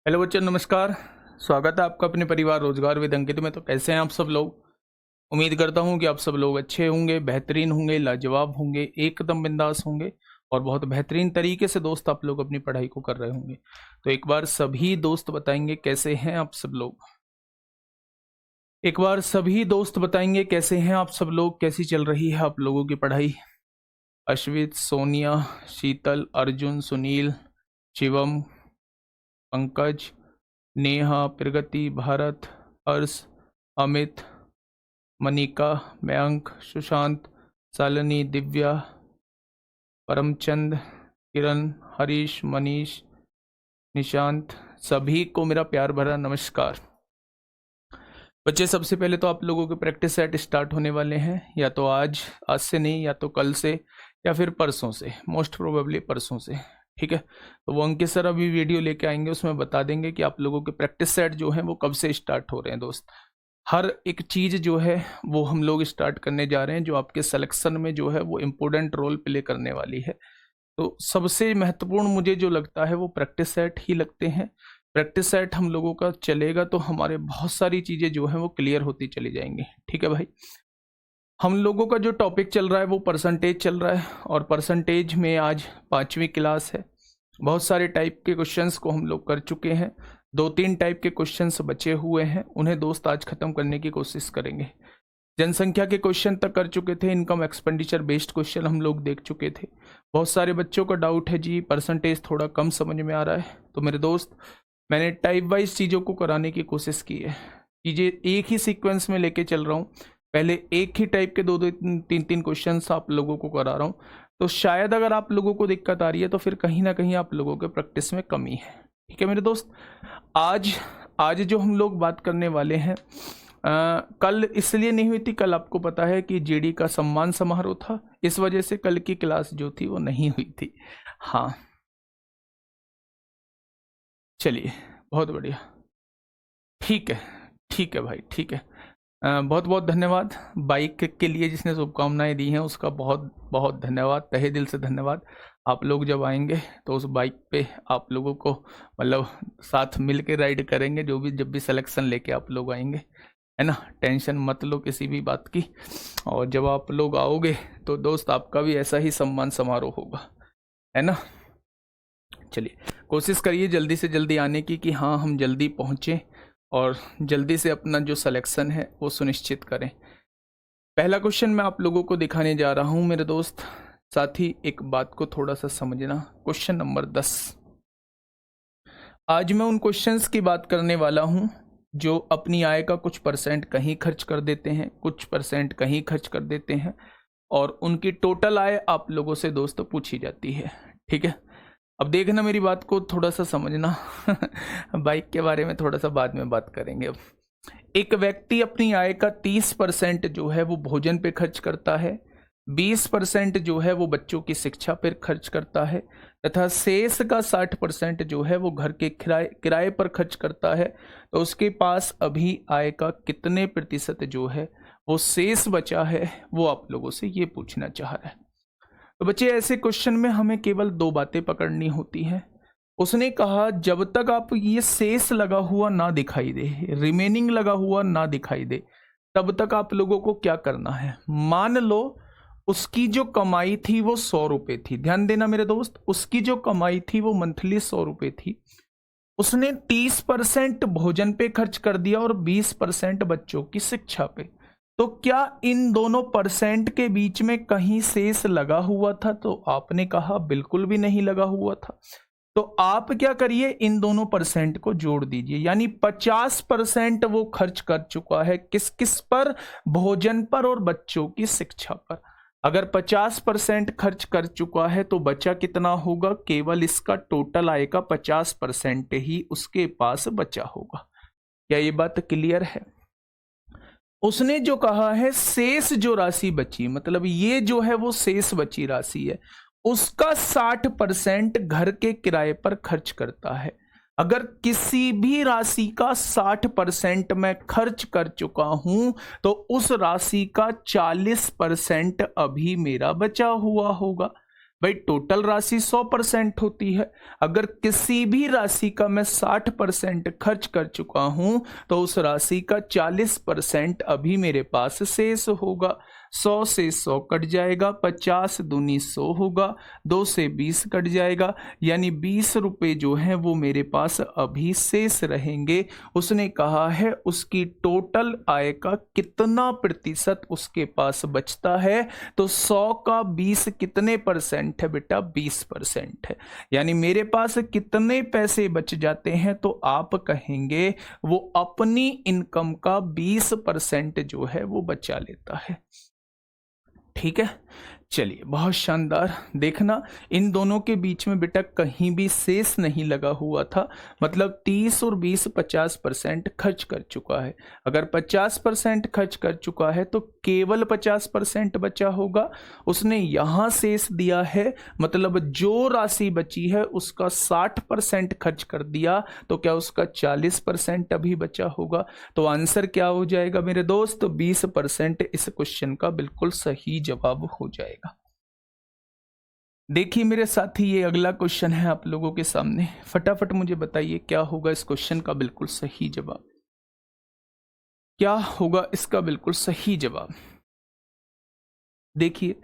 Hello बच्चों, नमस्कार। स्वागत है आपका अपने परिवार रोजगार विद अंकित में। तो कैसे हैं आप सब लोग? उम्मीद करता हूं कि आप सब लोग अच्छे होंगे, बेहतरीन होंगे, लाजवाब होंगे, एकदम बिंदास होंगे और बहुत बेहतरीन तरीके से दोस्त आप लोग अपनी पढ़ाई को कर रहे होंगे। तो एक बार सभी दोस्त बताएंगे कैसे हैं आप सब लोग। एक बार सभी दोस्त बताएंगे कैसे हैं आप सब लोग, कैसी चल रही है आप लोगों की पढ़ाई। अश्वित, सोनिया, शीतल, अर्जुन, सुनील, शिवम, पंकज, नेहा, प्रगति, भारत, हर्ष, अमित, मनिका, मयंक, सुशांत, शालिनी, दिव्या, परमचंद, किरण, हरीश, मनीष, निशांत, सभी को मेरा प्यार भरा नमस्कार। बच्चे, सबसे पहले तो आप लोगों के प्रैक्टिस सेट स्टार्ट होने वाले हैं, या तो आज से नहीं, या तो कल से, या फिर परसों से, मोस्ट प्रोबेबली परसों से। ठीक है, तो वो अंकित सर अभी वीडियो लेके आएंगे, उसमें बता देंगे कि आप लोगों के प्रैक्टिस सेट जो हैं वो कब से स्टार्ट हो रहे हैं। दोस्त, हर एक चीज़ जो है वो हम लोग स्टार्ट करने जा रहे हैं जो आपके सिलेक्शन में जो है वो इम्पोर्टेंट रोल प्ले करने वाली है। तो सबसे महत्वपूर्ण मुझे जो लगता है वो प्रैक्टिस सेट ही लगते हैं। प्रैक्टिस सेट हम लोगों का चलेगा तो हमारे बहुत सारी चीज़ें जो है वो क्लियर होती चली जाएंगी। ठीक है भाई, हम लोगों का जो टॉपिक चल रहा है वो परसेंटेज चल रहा है, और परसेंटेज में आज 5वीं क्लास है। बहुत सारे टाइप के क्वेश्चंस को हम लोग कर चुके हैं, 2-3 टाइप के क्वेश्चंस बचे हुए हैं, उन्हें दोस्त आज खत्म करने की कोशिश करेंगे। जनसंख्या के क्वेश्चन तक कर चुके थे, इनकम एक्सपेंडिचर बेस्ड क्वेश्चन हम लोग देख चुके थे। बहुत सारे बच्चों का डाउट है जी परसेंटेज थोड़ा कम समझ में आ रहा है, तो मेरे दोस्त मैंने टाइप वाइज चीज़ों को कराने की कोशिश की है। चीज़ें एक ही सीक्वेंस में लेके चल रहा हूँ, पहले एक ही टाइप के 2-3 क्वेश्चन आप लोगों को करा रहा हूँ। तो शायद अगर आप लोगों को दिक्कत आ रही है तो फिर कहीं ना कहीं आप लोगों के प्रैक्टिस में कमी है। ठीक है मेरे दोस्त, आज जो हम लोग बात करने वाले हैं, कल इसलिए नहीं हुई थी, कल आपको पता है कि जीडी का सम्मान समारोह था, इस वजह से कल की क्लास जो थी वो नहीं हुई थी। हाँ चलिए, बहुत बढ़िया, ठीक है, ठीक है भाई, ठीक है। बहुत बहुत धन्यवाद बाइक के लिए जिसने शुभकामनाएं दी हैं, उसका बहुत बहुत धन्यवाद, तहे दिल से धन्यवाद। आप लोग जब आएंगे तो उस बाइक पे आप लोगों को मतलब साथ मिल के राइड करेंगे, जब भी सिलेक्शन लेके आप लोग आएंगे, है ना। टेंशन मत लो किसी भी बात की, और जब आप लोग आओगे तो दोस्त आपका भी ऐसा ही सम्मान समारोह होगा, है ना। चलिए, कोशिश करिए जल्दी से जल्दी आने की, कि हाँ हम जल्दी पहुँचें और जल्दी से अपना जो सिलेक्शन है वो सुनिश्चित करें। पहला क्वेश्चन मैं आप लोगों को दिखाने जा रहा हूं मेरे दोस्त, साथ ही एक बात को थोड़ा सा समझना। Question number 10। आज मैं उन क्वेश्चंस की बात करने वाला हूं जो अपनी आय का कुछ परसेंट कहीं खर्च कर देते हैं, कुछ परसेंट कहीं खर्च कर देते हैं, और उनकी टोटल आय आप लोगों से दोस्तों पूछी जाती है। ठीक है, अब देखना मेरी बात को थोड़ा सा समझना। बाइक के बारे में थोड़ा सा बाद में बात करेंगे। अब एक व्यक्ति अपनी आय का 30% जो है वो भोजन पे खर्च करता है, 20% जो है वो बच्चों की शिक्षा पर खर्च करता है, तथा शेष का 60% जो है वो घर के किराए पर खर्च करता है। तो उसके पास अभी आय का कितने प्रतिशत जो है वो शेष बचा है, वो आप लोगों से ये पूछना चाह रहा है। तो बच्चे, ऐसे क्वेश्चन में हमें केवल 2 बातें पकड़नी होती हैं। उसने कहा जब तक आप ये शेष लगा हुआ ना दिखाई दे, रिमेनिंग लगा हुआ ना दिखाई दे, तब तक आप लोगों को क्या करना है। मान लो उसकी जो कमाई थी वो 100 रुपए थी, ध्यान देना मेरे दोस्त, उसकी जो कमाई थी वो मंथली 100 रुपए थी। उसने 30% भोजन पे खर्च कर दिया और 20% बच्चों की शिक्षा पे। तो क्या इन दोनों परसेंट के बीच में कहीं शेष लगा हुआ था? तो आपने कहा बिल्कुल भी नहीं लगा हुआ था। तो आप क्या करिए, इन दोनों परसेंट को जोड़ दीजिए, यानी 50% वो खर्च कर चुका है किस किस पर? भोजन पर और बच्चों की शिक्षा पर। अगर 50% खर्च कर चुका है तो बचा कितना होगा? केवल इसका टोटल आय का 50% ही उसके पास बचा होगा। क्या ये बात क्लियर है? उसने जो कहा है शेष जो राशि बची, मतलब ये जो है वो शेष बची राशि है, उसका 60% घर के किराए पर खर्च करता है। अगर किसी भी राशि का 60% मैं खर्च कर चुका हूं तो उस राशि का 40% अभी मेरा बचा हुआ होगा। भाई टोटल राशि 100% होती है। अगर किसी भी राशि का मैं 60% खर्च कर चुका हूं तो उस राशि का 40% अभी मेरे पास शेष होगा। 100 से 100 कट जाएगा, 50 दूनी 100 होगा, 2 से 20 कट जाएगा, यानी 20 रुपए जो है वो मेरे पास अभी शेष रहेंगे। उसने कहा है उसकी टोटल आय का कितना प्रतिशत उसके पास बचता है, तो 100 का 20 कितने परसेंट है बेटा, 20% है। यानी मेरे पास कितने पैसे बच जाते हैं, तो आप कहेंगे वो अपनी इनकम का 20% जो है वो बचा लेता है। ठीक है, चलिए बहुत शानदार। देखना इन दोनों के बीच में बेटा कहीं भी शेष नहीं लगा हुआ था, मतलब 30 और 20 50% खर्च कर चुका है। अगर 50% खर्च कर चुका है तो केवल 50% बचा होगा। उसने यहाँ शेष दिया है, मतलब जो राशि बची है उसका 60% खर्च कर दिया, तो क्या उसका 40% अभी बचा होगा। तो आंसर क्या हो जाएगा मेरे दोस्त, 20% इस क्वेश्चन का बिल्कुल सही जवाब हो जाएगा। देखिए मेरे साथी, ये अगला क्वेश्चन है आप लोगों के सामने। फटाफट मुझे बताइए क्या होगा इस क्वेश्चन का बिल्कुल सही जवाब, क्या होगा इसका बिल्कुल सही जवाब। देखिए,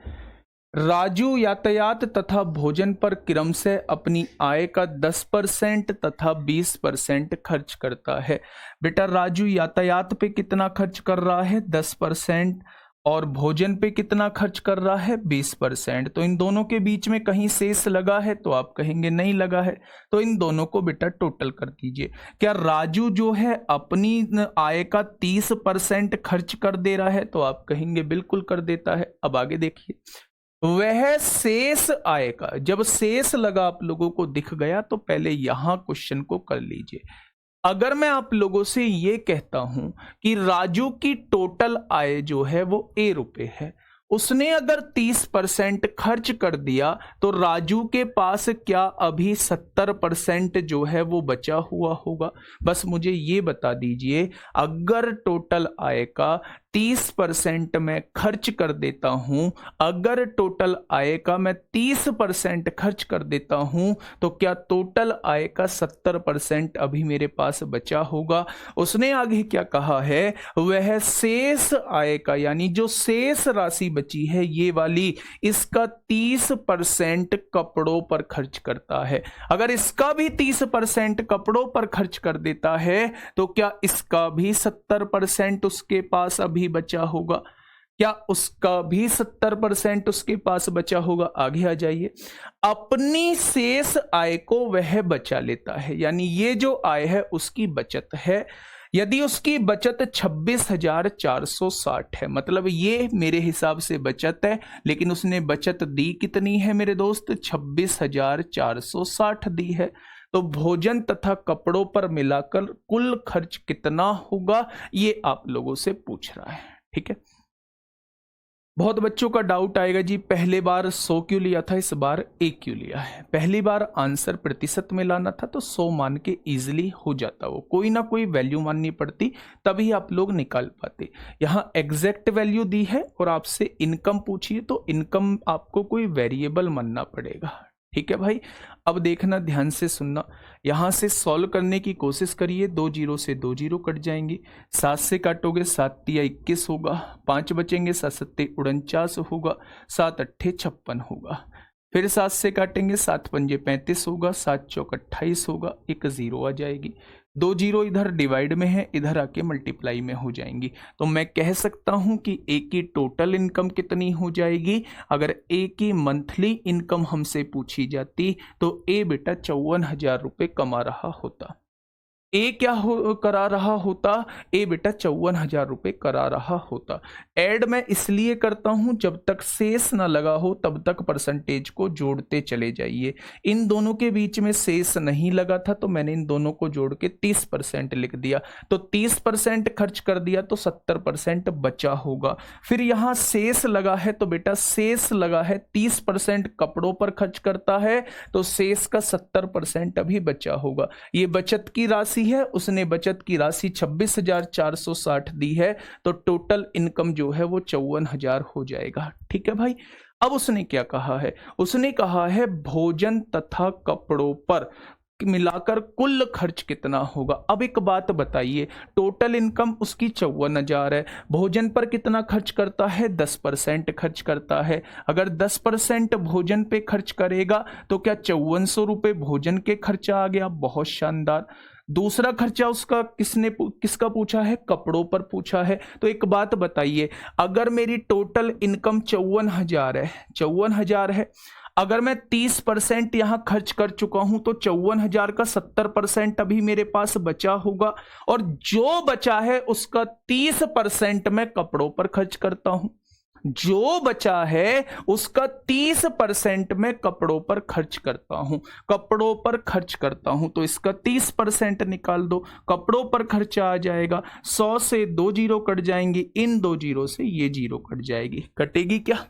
राजू यातायात तथा भोजन पर क्रमशः अपनी आय का 10% तथा 20% खर्च करता है। बेटा राजू यातायात पे कितना खर्च कर रहा है, 10%, और भोजन पे कितना खर्च कर रहा है, 20%। तो इन दोनों के बीच में कहीं शेष लगा है, तो आप कहेंगे नहीं लगा है। तो इन दोनों को बेटा टोटल कर दीजिए। क्या राजू जो है अपनी आय का 30% खर्च कर दे रहा है, तो आप कहेंगे बिल्कुल कर देता है। अब आगे देखिए, वह शेष आय का, जब शेष लगा आप लोगों को दिख गया तो पहले यहां क्वेश्चन को कर लीजिए। अगर मैं आप लोगों से ये कहता हूं कि राजू की टोटल आय जो है वो ₹1 है, उसने अगर 30% खर्च कर दिया, तो राजू के पास क्या अभी 70% जो है वो बचा हुआ होगा। बस मुझे ये बता दीजिए, अगर टोटल आय का 30% मैं खर्च कर देता हूं, अगर टोटल आय का मैं 30% खर्च कर देता हूं, तो क्या टोटल आय का 70% अभी मेरे पास बचा होगा। उसने आगे क्या कहा है, वह शेष आय का, यानी जो शेष राशि बची है ये वाली, इसका 30% कपड़ों पर खर्च करता है। अगर इसका भी 30% कपड़ों पर खर्च कर देता है, तो क्या इसका भी 70% उसके पास अभी बचा होगा। क्या उसका भी 70% उसके पास बचा होगा। आगे आ जाइए, अपनी शेष आय को वह बचा लेता है, यानी ये जो आय है उसकी बचत है। यदि उसकी बचत 26,460 है, मतलब ये मेरे हिसाब से बचत है, लेकिन उसने बचत दी कितनी है मेरे दोस्त, 26,460 दी है। तो भोजन तथा कपड़ों पर मिलाकर कुल खर्च कितना होगा, ये आप लोगों से पूछ रहा है। ठीक है, बहुत बच्चों का डाउट आएगा जी पहले बार 100 क्यों लिया था, इस बार 1 क्यों लिया है। पहली बार आंसर प्रतिशत में लाना था तो 100 मान के इजीली हो जाता, वो कोई ना कोई वैल्यू माननी पड़ती, तभी आप लोग निकाल पाते। यहाँ एग्जैक्ट वैल्यू दी है और आपसे इनकम पूछिए, तो इनकम आपको कोई वेरिएबल मानना पड़ेगा। ठीक है भाई, अब देखना ध्यान से सुनना, यहां से सॉल्व करने की कोशिश करिए। 2 जीरो से 2 जीरो कट जाएंगे, 7 से काटोगे 7 तिया 21 होगा, 5 बचेंगे, 7 सत्ते 49 होगा, 7 अट्ठे 56 होगा। फिर 7 से काटेंगे, 7 पंजे 35 होगा, 7 चौक 28 होगा, एक जीरो आ जाएगी। 2 जीरो इधर डिवाइड में है, इधर आके मल्टीप्लाई में हो जाएंगी। तो मैं कह सकता हूं कि ए की टोटल इनकम कितनी हो जाएगी। अगर ए की मंथली इनकम हमसे पूछी जाती तो ए बेटा 54,000 रुपये कमा रहा होता। ए क्या करा रहा होता, ए बेटा 54,000 रुपये करा रहा होता। ऐड मैं इसलिए करता हूं, जब तक शेष ना लगा हो तब तक परसेंटेज को जोड़ते चले जाइए। इन दोनों के बीच में शेष नहीं लगा था, तो मैंने इन दोनों को जोड़ के 30% लिख दिया। तो 30% खर्च कर दिया तो 70% बचा होगा। फिर यहां शेष लगा है, तो बेटा शेष लगा है 30% कपड़ों पर खर्च करता है, तो शेष का 70% अभी बचा होगा। ये बचत की राशि है, उसने बचत की राशि 26,460 दी है, तो टोटल इनकम जो है वो 54,000 हो जाएगा। ठीक है भाई, अब उसने क्या कहा है, उसने कहा है भोजन तथा कपड़ों पर मिलाकर कुल खर्च कितना होगा। अब एक बात बताइए, टोटल इनकम उसकी 54,000 है, भोजन पर कितना खर्च करता है, 10% खर्च करता है। अगर 10% भोजन पे खर्च करेगा तो क्या 5400 रुपये भोजन के खर्चा आ गया, बहुत शानदार। दूसरा खर्चा उसका किसका पूछा है, कपड़ों पर पूछा है। तो एक बात बताइए, अगर मेरी टोटल इनकम 54,000 है, अगर मैं 30% यहां खर्च कर चुका हूं तो 54,000 का 70% अभी मेरे पास बचा होगा, और जो बचा है उसका 30% मैं कपड़ों पर खर्च करता हूं। जो बचा है उसका 30% मैं कपड़ों पर खर्च करता हूं, कपड़ों पर खर्च करता हूं। तो इसका 30% निकाल दो, कपड़ों पर खर्चा आ जाएगा। 100 से 2 जीरो कट जाएंगी, इन 2 जीरो से ये जीरो कट जाएगी। कटेगी क्या,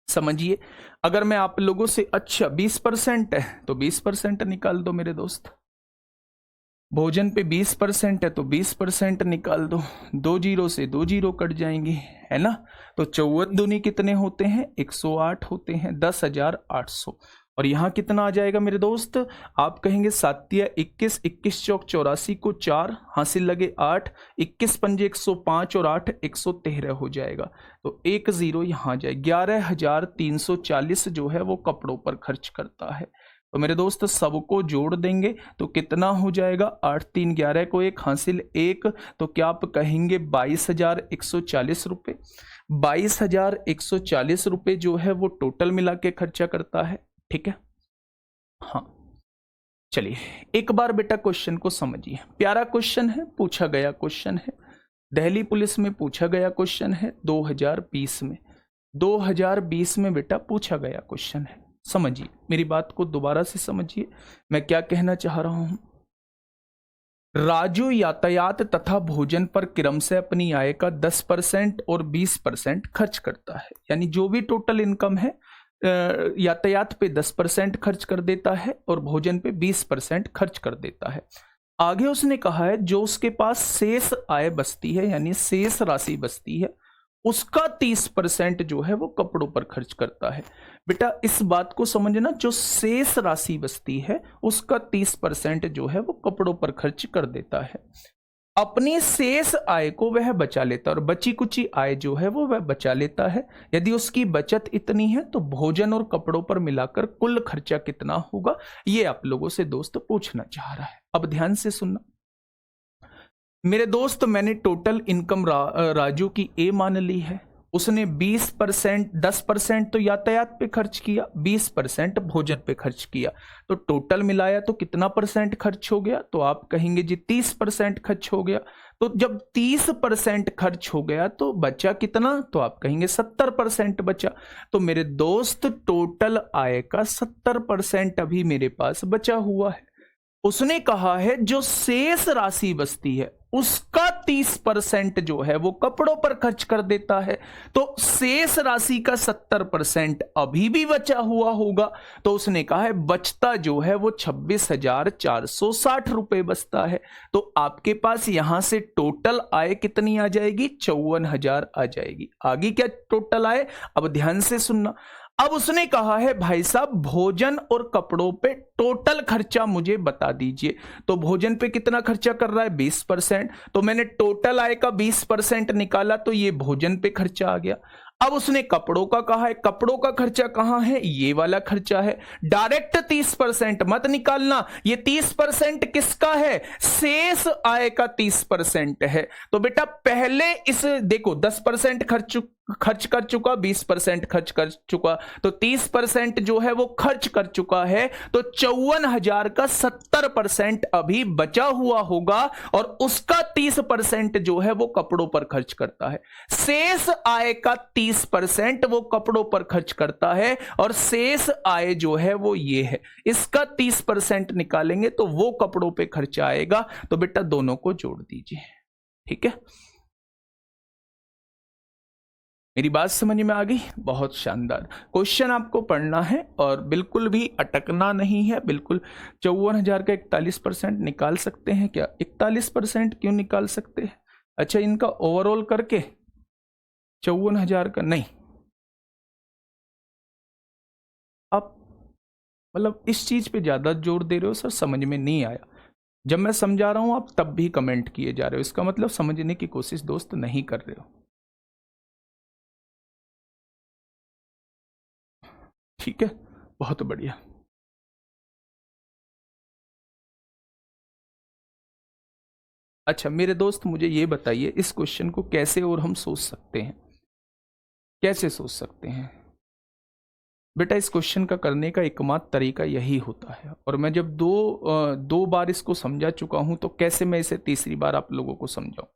समझिए। अगर मैं आप लोगों से, अच्छा 20% है तो 20% निकाल दो मेरे दोस्त। भोजन पे 20% है तो 20% निकाल दो, 2 जीरो से 2 जीरो कट जाएंगे, है ना। तो 54 दूनी कितने होते हैं, 108 होते हैं, 10,800। और यहां कितना आ जाएगा मेरे दोस्त, आप कहेंगे 7 21, 21 चौक 84 को 4 हासिल लगे 8, 21 पंजे 105 और 8 113 हो जाएगा। तो 1 जीरो यहां जाए, 11,340 जो है वो कपड़ों पर खर्च करता है। तो मेरे दोस्त सबको जोड़ देंगे तो कितना हो जाएगा, 8 3 11 को 1 हासिल 1, तो क्या आप कहेंगे 22,140 रुपये। 22,140 रुपये जो है वो टोटल मिला के खर्चा करता है, ठीक है। हाँ चलिए एक बार बेटा क्वेश्चन को समझिए, प्यारा क्वेश्चन है, पूछा गया क्वेश्चन है, दिल्ली पुलिस में पूछा गया क्वेश्चन है 2020 में, 2020 में बेटा पूछा गया क्वेश्चन है। समझिए मेरी बात को दोबारा से समझिए, मैं क्या कहना चाह रहा हूं। राजू यातायात तथा भोजन पर क्रम से अपनी आय का 10% और 20% खर्च करता है, यानी जो भी टोटल इनकम है यातायात पे 10% खर्च कर देता है और भोजन पे 20% खर्च कर देता है। आगे उसने कहा है जो उसके पास शेष आय बचती है, यानी शेष राशि बचती है, उसका 30% जो है वो कपड़ों पर खर्च करता है। बेटा इस बात को समझना, जो शेष राशि बचती है उसका 30% जो है वो कपड़ों पर खर्च कर देता है। अपनी शेष आय को वह बचा लेता है, और बची कुची आय जो है वो वह बचा लेता है। यदि उसकी बचत इतनी है तो भोजन और कपड़ों पर मिलाकर कुल खर्चा कितना होगा, ये आप लोगों से दोस्त पूछना चाह रहा है। अब ध्यान से सुनना मेरे दोस्त, मैंने टोटल इनकम राजू की ए मान ली है, उसने 20% 10% तो यातायात पे खर्च किया, 20% भोजन पे खर्च किया, तो टोटल मिलाया तो कितना परसेंट खर्च हो गया, तो आप कहेंगे जी 30% खर्च हो गया। तो जब 30% खर्च हो गया तो बचा कितना, तो आप कहेंगे 70% बचा। तो मेरे दोस्त टोटल आय का 70% अभी मेरे पास बचा हुआ है। उसने कहा है जो शेष राशि बचती है उसका 30% जो है वो कपड़ों पर खर्च कर देता है, तो शेष राशि का 70% अभी भी बचा हुआ होगा। तो उसने कहा है बचता जो है वो 26,460 रुपए बचता है। तो आपके पास यहां से टोटल आय कितनी आ जाएगी, 54,000 आ जाएगी। आगे क्या टोटल आय, अब ध्यान से सुनना। अब उसने कहा है भाई साहब भोजन और कपड़ों पे टोटल खर्चा मुझे बता दीजिए। तो भोजन पे कितना खर्चा कर रहा है, 20%, तो मैंने टोटल आय का 20% निकाला तो ये भोजन पे खर्चा आ गया। अब उसने कपड़ों का कहा है, कपड़ों का खर्चा कहां है, ये वाला खर्चा है। डायरेक्ट 30% मत निकालना, ये 30% किसका है, शेष आय का 30% है। तो बेटा पहले इस देखो 10% खर्च कर चुका, 20% खर्च कर चुका, तो 30% जो है वो खर्च कर चुका है, तो 54,000 का 70% अभी बचा हुआ होगा, और उसका 30% जो है वो कपड़ों पर खर्च करता है। शेष आय का 30% वो कपड़ों पर खर्च करता है, और शेष आय जो है वो ये है, इसका 30% निकालेंगे तो वो कपड़ों पे खर्चा आएगा। तो बेटा दोनों को जोड़ दीजिए, ठीक है। मेरी बात समझ में आ गई, बहुत शानदार। क्वेश्चन आपको पढ़ना है और बिल्कुल भी अटकना नहीं है, बिल्कुल। 54,000 का 41% निकाल सकते हैं क्या, 41% क्यों निकाल सकते हैं, अच्छा इनका ओवरऑल करके 54,000 का नहीं, मतलब इस चीज पे ज्यादा जोर दे रहे हो सर, समझ में नहीं आया। जब मैं समझा रहा हूं आप तब भी कमेंट किए जा रहे हो, इसका मतलब समझने की कोशिश दोस्त नहीं कर रहे हो। ठीक है, बहुत बढ़िया। अच्छा मेरे दोस्त, मुझे ये बताइए इस क्वेश्चन को कैसे और हम सोच सकते हैं, कैसे सोच सकते हैं? बेटा इस क्वेश्चन का करने का एकमात्र तरीका यही होता है, और मैं जब दो बार इसको समझा चुका हूं तो कैसे मैं इसे तीसरी बार आप लोगों को समझाऊं।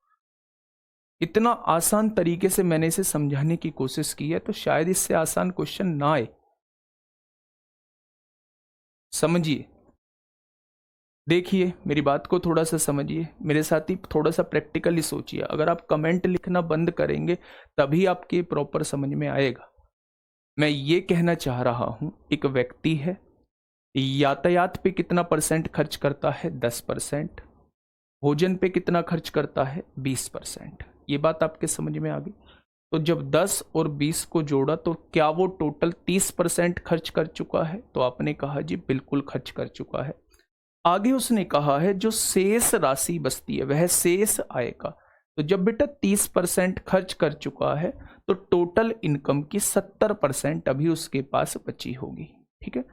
इतना आसान तरीके से मैंने इसे समझाने की कोशिश की है, तो शायद इससे आसान क्वेश्चन ना आए। समझिए, देखिए मेरी बात को थोड़ा सा समझिए, मेरे साथ ही थोड़ा सा प्रैक्टिकली सोचिए। अगर आप कमेंट लिखना बंद करेंगे तभी आपके प्रॉपर समझ में आएगा। मैं ये कहना चाह रहा हूं, एक व्यक्ति है, यातायात पे कितना परसेंट खर्च करता है? 10%। भोजन पे कितना खर्च करता है? 20%। ये बात आपके समझ में आ गई? तो जब 10 और 20 को जोड़ा तो क्या वो टोटल 30% खर्च कर चुका है? तो आपने कहा जी बिल्कुल खर्च कर चुका है। आगे उसने कहा है जो शेष राशि बचती है वह शेष आय का। तो जब बेटा 30% खर्च कर चुका है तो टोटल इनकम की 70% अभी उसके पास बची होगी। ठीक है,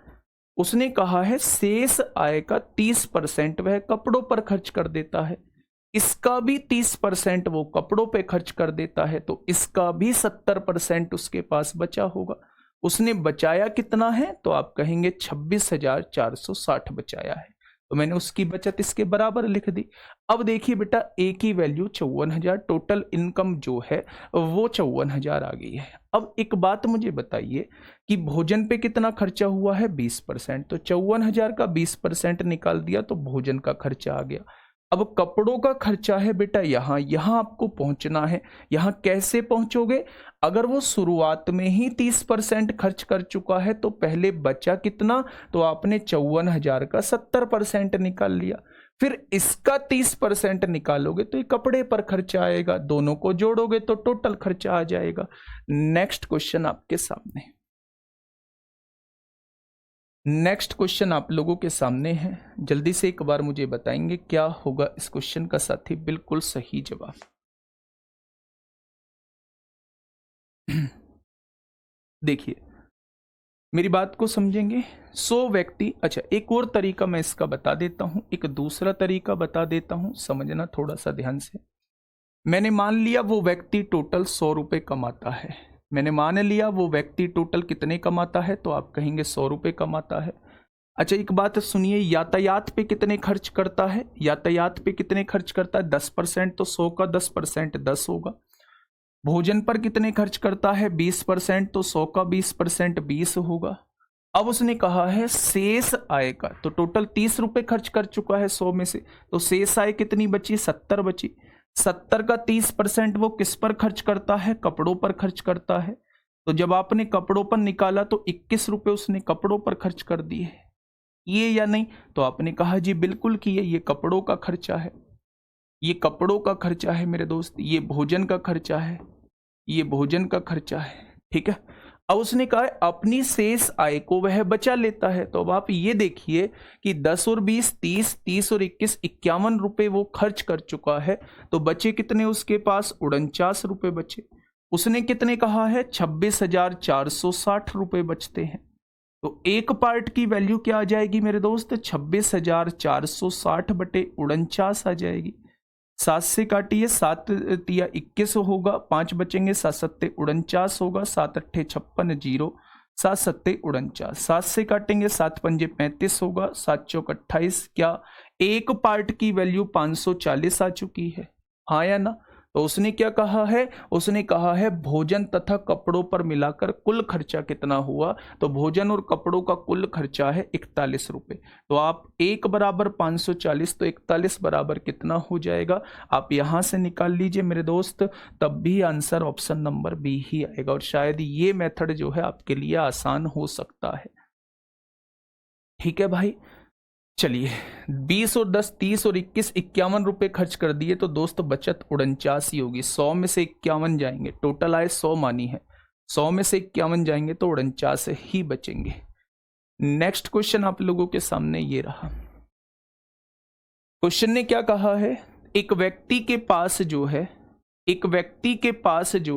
उसने कहा है शेष आय का 30% वह कपड़ों पर खर्च कर देता है, इसका भी 30% वो कपड़ों पे खर्च कर देता है, तो इसका भी 70% उसके पास बचा होगा। उसने बचाया कितना है? तो आप कहेंगे 26,460 बचाया है, तो मैंने उसकी बचत इसके बराबर लिख दी। अब देखिए बेटा, एक ही वैल्यू 54,000, टोटल इनकम जो है वो 54,000 आ गई है। अब एक बात मुझे बताइए कि भोजन पे कितना खर्चा हुआ है? 20%। तो 54,000 का 20% निकाल दिया तो भोजन का खर्चा आ गया। अब कपड़ों का खर्चा है बेटा यहां आपको पहुंचना है। यहां कैसे पहुंचोगे? अगर वो शुरुआत में ही 30% खर्च कर चुका है तो पहले बचा कितना? तो आपने 54,000 का 70% निकाल लिया, फिर इसका 30% निकालोगे तो ये कपड़े पर खर्चा आएगा, दोनों को जोड़ोगे तो टोटल खर्चा आ जाएगा। नेक्स्ट क्वेश्चन आपके सामने, नेक्स्ट क्वेश्चन आप लोगों के सामने है। जल्दी से एक बार मुझे बताएंगे क्या होगा इस क्वेश्चन का साथी बिल्कुल सही जवाब। देखिए मेरी बात को समझेंगे। 100 व्यक्ति, अच्छा एक और तरीका मैं इसका बता देता हूं, एक दूसरा तरीका बता देता हूं, समझना थोड़ा सा ध्यान से। मैंने मान लिया वो व्यक्ति टोटल 100 रुपए कमाता है। मैंने मान लिया वो व्यक्ति टोटल कितने कमाता है? तो आप कहेंगे 100 रुपए कमाता है। अच्छा एक बात सुनिए, यातायात पे कितने खर्च करता है? यातायात पे कितने खर्च करता है? 10%, तो 100 का 10% 10 होगा। भोजन पर कितने खर्च करता है? 20%, तो 100 का 20% 20 होगा। अब उसने कहा है शेष आय का, तो टोटल 30 रुपए खर्च कर चुका है 100 में से, तो शेष आय कितनी बची? 70 बची। 70 का 30% वो किस पर खर्च करता है? कपड़ों पर खर्च करता है। तो जब आपने कपड़ों पर निकाला तो 21 रुपए उसने कपड़ों पर खर्च कर दिए, ये या नहीं? तो आपने कहा जी बिल्कुल किए, ये कपड़ों का खर्चा है, ये कपड़ों का खर्चा है मेरे दोस्त, ये भोजन का खर्चा है, ये भोजन का खर्चा है। ठीक है, अब उसने कहा है अपनी शेष आय को वह बचा लेता है। तो अब आप ये देखिए कि 10 और 20 30, 30 और 21 51 रुपए वो खर्च कर चुका है, तो बचे कितने उसके पास? 49 रुपए बचे। उसने कितने कहा है? 26,460 रुपए बचते हैं। तो एक पार्ट की वैल्यू क्या आ जाएगी मेरे दोस्त? 26,460 बटे 49 आ जाएगी। 7 से काटिए, 7 तिया 21 होगा, 5 बचेंगे, 7 सत्ते 49 होगा, 7 अट्ठे 56 जीरो, 7 सत्ते 49, 7 से काटेंगे, 7 पंजे 35 होगा, 7 चौक 28। क्या एक पार्ट की वैल्यू 540 आ चुकी है? हाँ या ना? तो उसने क्या कहा है? उसने कहा है भोजन तथा कपड़ों पर मिलाकर कुल खर्चा कितना हुआ? तो भोजन और कपड़ों का कुल खर्चा है 41 रुपए। तो आप एक बराबर 540, तो 41 बराबर कितना हो जाएगा? आप यहां से निकाल लीजिए मेरे दोस्त, तब भी आंसर ऑप्शन नंबर बी ही आएगा, और शायद ये मेथड जो है आपके लिए आसान हो सकता है। ठीक है भाई, चलिए 20 और 10 30 और 21 51 रुपए खर्च कर दिए, तो दोस्त बचत 49 ही होगी। 100 में से 51 जाएंगे, टोटल आए 100 मानी है, 100 में से 51 जाएंगे तो 49 ही बचेंगे। नेक्स्ट क्वेश्चन आप लोगों के सामने ये रहा। क्वेश्चन ने क्या कहा है, एक व्यक्ति के पास जो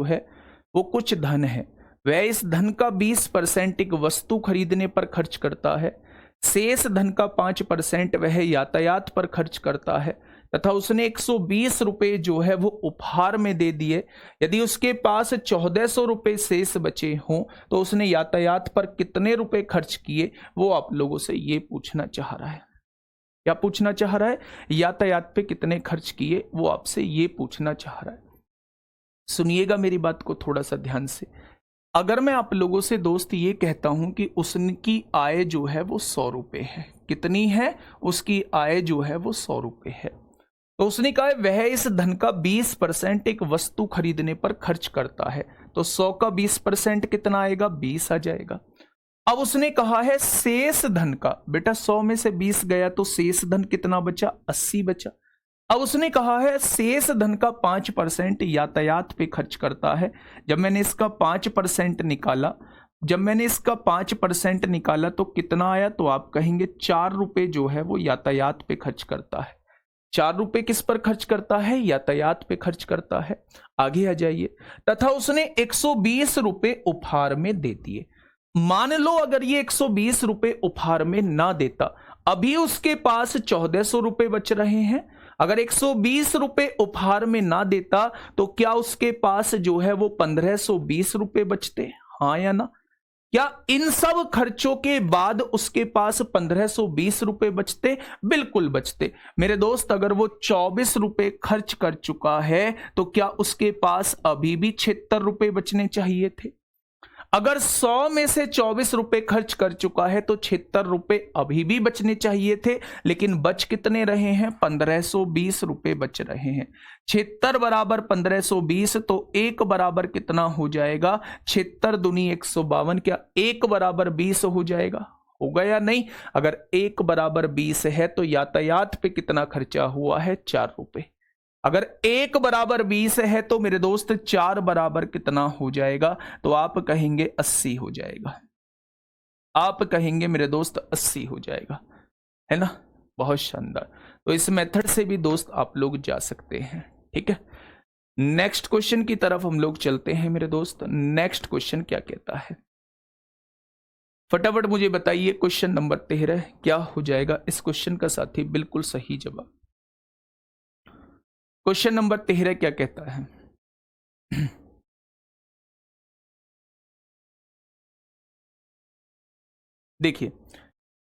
है वो कुछ धन है, वह इस धन का 20% एक वस्तु खरीदने पर खर्च करता है, शेष धन का 5% वह यातायात पर खर्च करता है तथा उसने 120 रुपए जो है वो उपहार में दे दिए। यदि उसके पास 1400 रुपए शेष बचे हों तो उसने यातायात पर कितने रुपए खर्च किए, वो आप लोगों से ये पूछना चाह रहा है। क्या पूछना चाह रहा है, यातायात पे कितने खर्च किए, वो आपसे ये पूछना चाह रहा है। सुनिएगा मेरी बात को थोड़ा सा ध्यान से। अगर मैं आप लोगों से दोस्त ये कहता हूं कि उसकी आय जो है वो 100 रुपए है, कितनी है, उसकी आय जो है वो 100 रुपए है, तो उसने कहा वह इस धन का 20% एक वस्तु खरीदने पर खर्च करता है, तो 100 का 20% कितना आएगा, 20 आ जाएगा। अब उसने कहा है शेष धन का, बेटा 100 में से 20 गया तो शेष धन कितना बचा, 80 बचा। अब उसने कहा है शेष धन का 5% यातायात पे खर्च करता है। जब मैंने इसका 5% निकाला तो कितना आया, तो आप कहेंगे 4 रुपए जो है वो यातायात पे खर्च करता है। 4 रुपए किस पर खर्च करता है, यातायात पे खर्च करता है। आगे आ जाइए, तथा उसने 120 रुपए उपहार में दे दिए। मान लो अगर ये 120 रुपए उपहार में ना देता, अभी उसके पास 1400 रुपए बच रहे हैं। अगर 120 रुपए उपहार में ना देता तो क्या उसके पास जो है वो 1520 रुपए बचते, हाँ या ना? क्या इन सब खर्चों के बाद उसके पास 1520 रुपए बचते? बिल्कुल बचते। मेरे दोस्त अगर वो 24 रुपए खर्च कर चुका है तो क्या उसके पास अभी भी 76 रुपए बचने चाहिए थे? अगर 100 में से 24 रुपए खर्च कर चुका है तो 76 रुपए अभी भी बचने चाहिए थे, लेकिन बच कितने रहे हैं, 1520 रुपए बच रहे हैं। 76 बराबर 1520, तो 1 बराबर कितना हो जाएगा, 76 दूनी 152, क्या 1 बराबर 20 हो जाएगा, होगा या नहीं? अगर 1 बराबर 20 है तो यातायात पे कितना खर्चा हुआ है, 4 रुपए। अगर 1 बराबर 20 है तो मेरे दोस्त 4 बराबर कितना हो जाएगा, तो आप कहेंगे 80 हो जाएगा। आप कहेंगे मेरे दोस्त 80 हो जाएगा, है ना? बहुत शानदार। तो इस मेथड से भी दोस्त आप लोग जा सकते हैं, ठीक है। नेक्स्ट क्वेश्चन की तरफ हम लोग चलते हैं मेरे दोस्त। नेक्स्ट क्वेश्चन क्या कहता है, फटाफट मुझे बताइए। क्वेश्चन नंबर 13 क्या हो जाएगा इस क्वेश्चन का साथी, बिल्कुल सही जवाब। क्वेश्चन नंबर 13 क्या कहता है, देखिए,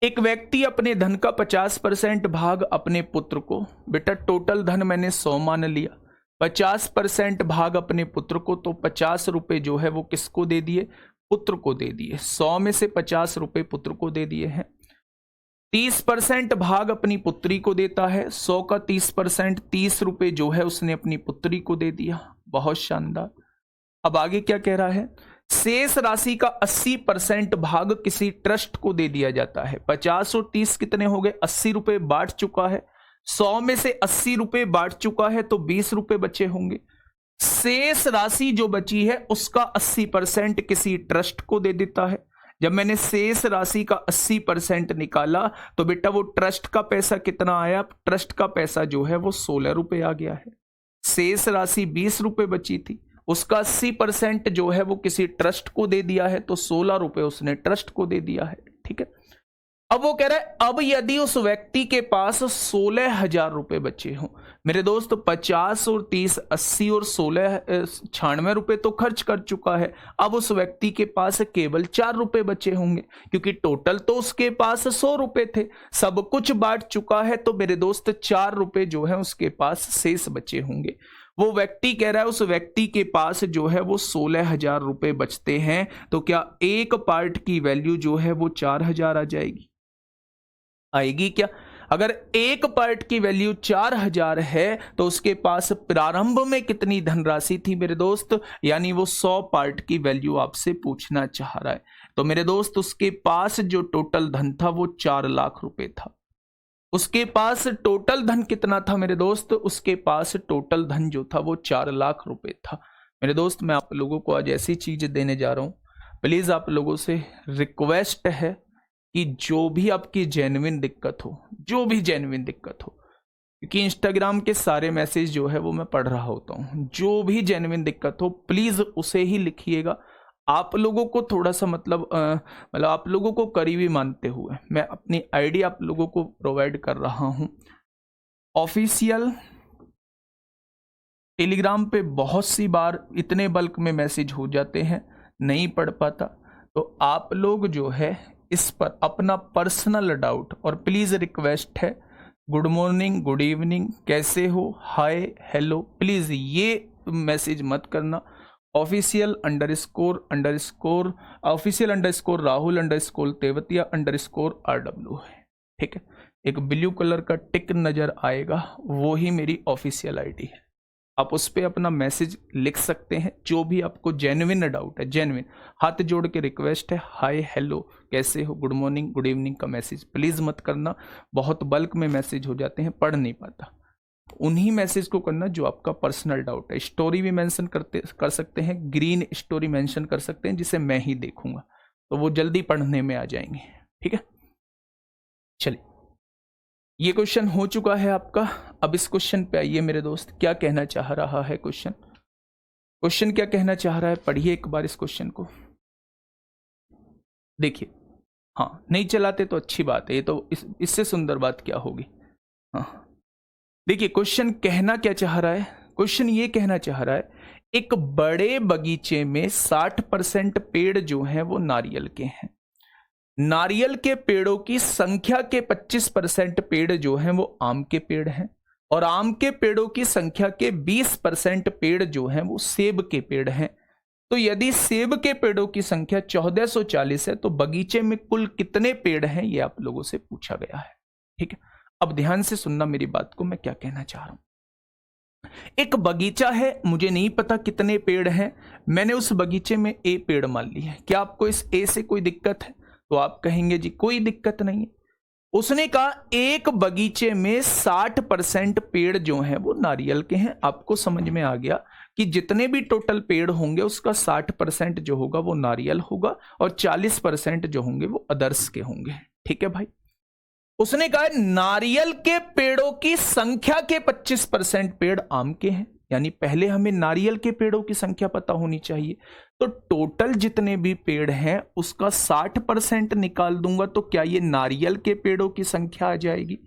एक व्यक्ति अपने धन का 50% भाग अपने पुत्र को, बेटा टोटल धन मैंने 100 मान लिया, 50% भाग अपने पुत्र को, तो 50 रुपए जो है वो किसको दे दिए, पुत्र को दे दिए। 100 में से 50 रुपए पुत्र को दे दिए हैं। 30% भाग अपनी पुत्री को देता है, 100 का 30%, 30 रुपए जो है उसने अपनी पुत्री को दे दिया। बहुत शानदार। अब आगे क्या कह रहा है, शेष राशि का 80% भाग किसी ट्रस्ट को दे दिया जाता है। 50 और 30 कितने हो गए, 80 रुपए बांट चुका है। 100 में से 80 रुपए बांट चुका है तो 20 रुपए बचे होंगे। शेष राशि जो बची है उसका 80% किसी ट्रस्ट को दे देता है। जब मैंने शेष राशि का 80% निकाला तो बेटा वो ट्रस्ट का पैसा कितना आया, ट्रस्ट का पैसा जो है वो 16 रुपए आ गया है। शेष राशि 20 रुपए बची थी, उसका 80% जो है वो किसी ट्रस्ट को दे दिया है, तो 16 रुपए उसने ट्रस्ट को दे दिया है, ठीक है। अब वो कह रहा है अब यदि उस व्यक्ति के पास 16,000 रुपए बचे हों, मेरे दोस्त 50 और 30 80 और 16 96 रुपए तो खर्च कर चुका है। अब उस व्यक्ति के पास केवल 4 रुपए बचे होंगे, क्योंकि टोटल तो उसके पास 100 रुपए थे, सब कुछ बांट चुका है, तो मेरे दोस्त 4 रुपए जो है उसके पास शेष बचे होंगे। वो व्यक्ति कह रहा है उस व्यक्ति के पास जो है वो 16,000 रुपए बचते हैं, तो क्या एक पार्ट की वैल्यू जो है वो 4,000 आ जाएगी, आएगी क्या? अगर एक पार्ट की वैल्यू 4,000 है तो उसके पास प्रारंभ में कितनी धनराशि थी मेरे दोस्त, यानी वो 100 पार्ट की वैल्यू आपसे पूछना चाह रहा है। तो मेरे दोस्त उसके पास जो टोटल धन था वो 4 लाख रुपए था। उसके पास टोटल धन कितना था मेरे दोस्त, उसके पास टोटल धन जो था वो 4 लाख रुपए था। मेरे दोस्त मैं आप लोगों को आज ऐसी चीज देने जा रहा हूं, प्लीज आप लोगों से रिक्वेस्ट है कि जो भी आपकी जेन्युइन दिक्कत हो, जो भी जेन्युइन दिक्कत हो, क्योंकि इंस्टाग्राम के सारे मैसेज जो है वो मैं पढ़ रहा होता हूँ, जो भी जेन्युइन दिक्कत हो प्लीज उसे ही लिखिएगा। आप लोगों को थोड़ा सा मतलब आप लोगों को करीबी मानते हुए मैं अपनी आईडी आप लोगों को प्रोवाइड कर रहा हूँ। ऑफिशियल टेलीग्राम पे बहुत सी बार इतने बल्क में मैसेज हो जाते हैं, नहीं पढ़ पाता, तो आप लोग जो है इस पर अपना पर्सनल डाउट, और प्लीज रिक्वेस्ट है, गुड मॉर्निंग, गुड इवनिंग, कैसे हो, हाय, हेलो, प्लीज ये मैसेज मत करना। Official underscore Rahul underscore Tewatia underscore RW है, ठीक है। एक ब्लू कलर का टिक नजर आएगा, वो ही मेरी ऑफिशियल आईडी है। आप उस पर अपना मैसेज लिख सकते हैं, जो भी आपको जेन्युइन डाउट है, जेन्युइन हाथ जोड़ के रिक्वेस्ट है, हाय, हेलो, कैसे हो, गुड मॉर्निंग, गुड इवनिंग का मैसेज प्लीज मत करना। बहुत बल्क में मैसेज हो जाते हैं, पढ़ नहीं पाता। उन्हीं मैसेज को करना जो आपका पर्सनल डाउट है। स्टोरी भी मेंशन कर सकते हैं, ग्रीन स्टोरी मेंशन कर सकते हैं, जिसे मैं ही देखूंगा, तो वो जल्दी पढ़ने में आ जाएंगे, ठीक है। चलिए, ये क्वेश्चन हो चुका है आपका। अब इस क्वेश्चन पे आइए मेरे दोस्त, क्या कहना चाह रहा है क्वेश्चन क्या कहना चाह रहा है, पढ़िए एक बार इस क्वेश्चन को, देखिए। हाँ, नहीं चलाते तो अच्छी बात है, ये तो इससे सुंदर बात क्या होगी। हाँ, देखिए क्वेश्चन कहना क्या चाह रहा है। क्वेश्चन ये कहना चाह रहा है, एक बड़े बगीचे में 60% पेड़ जो हैं वो नारियल के हैं। नारियल के पेड़ों की संख्या के 25% पेड़ जो हैं वो आम के पेड़ हैं, और आम के पेड़ों की संख्या के 20% पेड़ जो हैं वो सेब के पेड़ हैं। तो यदि सेब के पेड़ों की संख्या 1440 है, तो बगीचे में कुल कितने पेड़ हैं, ये आप लोगों से पूछा गया है, ठीक है। अब ध्यान से सुनना मेरी बात को, मैं क्या कहना चाह रहा हूं। एक बगीचा है, मुझे नहीं पता कितने पेड़ हैं, मैंने उस बगीचे में ए पेड़ मान ली है। क्या आपको इस ए से कोई दिक्कत है? तो आप कहेंगे जी कोई दिक्कत नहीं है। उसने कहा एक बगीचे में 60% पेड़ जो हैं वो नारियल के हैं। आपको समझ में आ गया कि जितने भी टोटल पेड़ होंगे उसका 60% जो होगा वो नारियल होगा, और 40% जो होंगे वो अदर्स के होंगे, ठीक है भाई। उसने कहा नारियल के पेड़ों की संख्या के 25% पेड़ आम के हैं, यानी पहले हमें नारियल के पेड़ों की संख्या पता होनी चाहिए। तो टोटल जितने भी पेड़ हैं उसका 60% निकाल दूंगा, तो क्या ये नारियल के पेड़ों की संख्या आ जाएगी।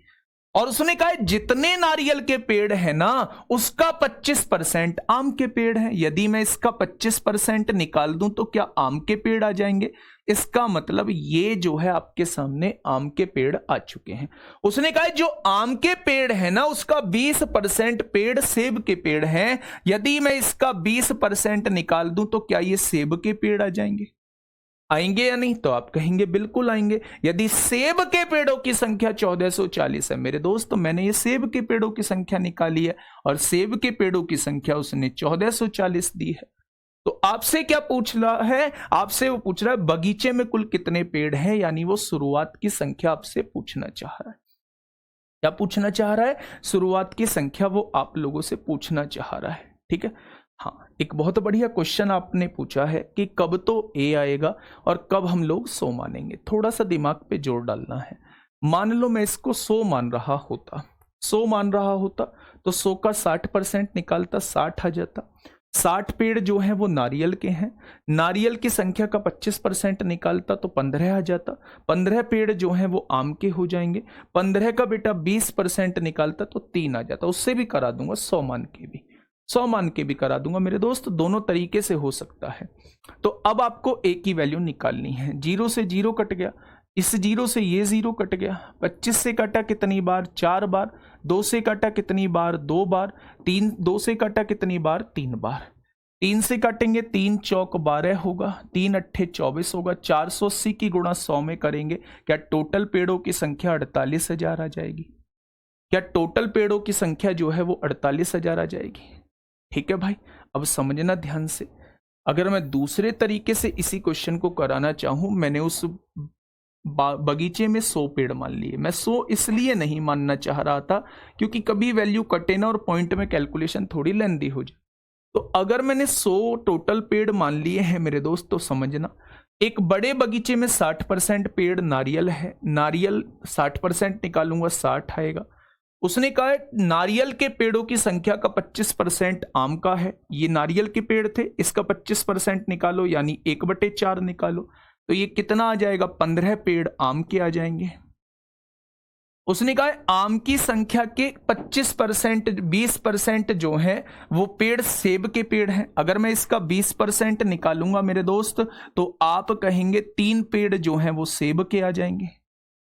और उसने कहा जितने नारियल के पेड़ है ना उसका 25% आम के पेड़ हैं। यदि मैं इसका 25% निकाल दूं तो क्या आम के पेड़ आ जाएंगे। इसका मतलब ये जो है आपके सामने आम के पेड़ आ चुके हैं। उसने कहा जो आम के पेड़ है ना उसका 20% पेड़ सेब के पेड़ हैं। यदि मैं इसका 20% निकाल दूं तो क्या ये सेब के पेड़ आ जाएंगे, आएंगे या नहीं? तो आप कहेंगे बिल्कुल आएंगे। यदि सेब के पेड़ों की संख्या 1440 है मेरे दोस्त, तो मैंने ये सेब के पेड़ों की संख्या निकाली है, और सेब के पेड़ों की संख्या उसने 1440 दी है। तो आपसे क्या पूछ रहा है? आपसे वो पूछ रहा है बगीचे में कुल कितने पेड़ हैं, यानी वो शुरुआत की संख्या आपसे पूछना चाह रहा है। क्या पूछना चाह रहा है? शुरुआत की संख्या वो आप लोगों से पूछना चाह रहा है, ठीक है। हाँ, एक बहुत बढ़िया क्वेश्चन आपने पूछा है कि कब तो ए आएगा और कब हम लोग 100 मानेंगे। थोड़ा सा दिमाग पे जोर डालना है। मान लो मैं इसको 100 मान रहा होता, 100 मान रहा होता तो 100 का 60% निकालता, 60 आ जाता। 60 पेड़ जो हैं वो नारियल के हैं, नारियल की संख्या का 25% निकालता तो 15 आ जाता। 15 पेड़ जो हैं वो आम के हो जाएंगे। 15 का बेटा 20% निकालता तो 3 आ जाता। उससे भी करा दूंगा 100 मान के भी, 100 मान के भी करा दूंगा मेरे दोस्त, दोनों तरीके से हो सकता है। तो अब आपको ए की वैल्यू निकालनी है। 0 से 0 कट गया, इस 0 से ये 0 कट गया। 25 से काटा कितनी बार? 4 बार। 2 से काटा कितनी बार? 2 बार। 2 से काटा कितनी बार? 3 बार। 3 से काटेंगे, 3 चौक 12 होगा, 3 अट्ठे 24 होगा। 480 की गुणा 100 में करेंगे, क्या टोटल पेड़ों की संख्या 48,000 आ जाएगी? क्या टोटल पेड़ों की संख्या जो है वो 48,000 आ जाएगी? ठीक है भाई, अब समझना ध्यान से। अगर मैं दूसरे तरीके से इसी क्वेश्चन को कराना चाहूं, मैंने उस बगीचे में 100 पेड़ मान लिए। मैं 100 इसलिए नहीं मानना चाह रहा था क्योंकि कभी वैल्यू कटे ना और पॉइंट में कैलकुलेशन थोड़ी लेंदी हो जाए। तो अगर मैंने 100 टोटल पेड़ मान लिए हैं मेरे दोस्त, तो समझना एक बड़े बगीचे में 60% पेड़ नारियल है, नारियल 60% निकालूंगा 60 आएगा। उसने कहा नारियल के पेड़ों की संख्या का 25% आम का है, ये नारियल के पेड़ थे, इसका 25% निकालो यानी 1/4 निकालो, तो ये कितना आ जाएगा, 15 पेड़ आम के आ जाएंगे। उसने कहा आम की संख्या के 25% 20% जो है वो पेड़ सेब के पेड़ हैं। अगर मैं इसका 20% निकालूंगा मेरे दोस्त, तो आप कहेंगे 3 पेड़ जो हैं वो सेब के आ जाएंगे,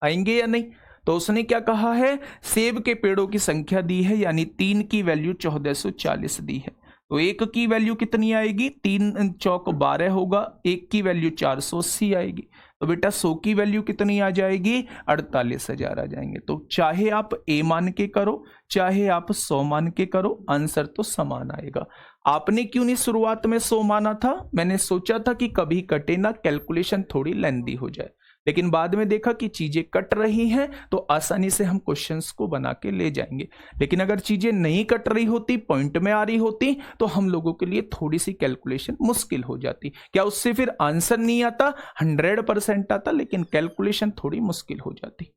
आएंगे या नहीं। तो उसने क्या कहा है, सेब के पेड़ों की संख्या दी है यानी 3 की वैल्यू 1440 दी है, तो 1 की वैल्यू कितनी आएगी, 3 चौक 12 होगा, 1 की वैल्यू 480 आएगी। तो बेटा 100 की वैल्यू कितनी आ जाएगी, 48,000 आ जाएंगे। तो चाहे आप ए मान के करो चाहे आप 100 मान के करो, आंसर तो समान आएगा। आपने क्यों नहीं शुरुआत में 100 माना था, मैंने सोचा था कि कभी कटे ना, कैलकुलेशन थोड़ी लेंदी हो जाए, लेकिन बाद में देखा कि चीजें कट रही हैं तो आसानी से हम क्वेश्चंस को बना के ले जाएंगे। लेकिन अगर चीजें नहीं कट रही होती, पॉइंट में आ रही होती, तो हम लोगों के लिए थोड़ी सी कैलकुलेशन मुश्किल हो जाती। क्या उससे फिर आंसर नहीं आता, 100% आता, लेकिन कैलकुलेशन थोड़ी मुश्किल हो जाती।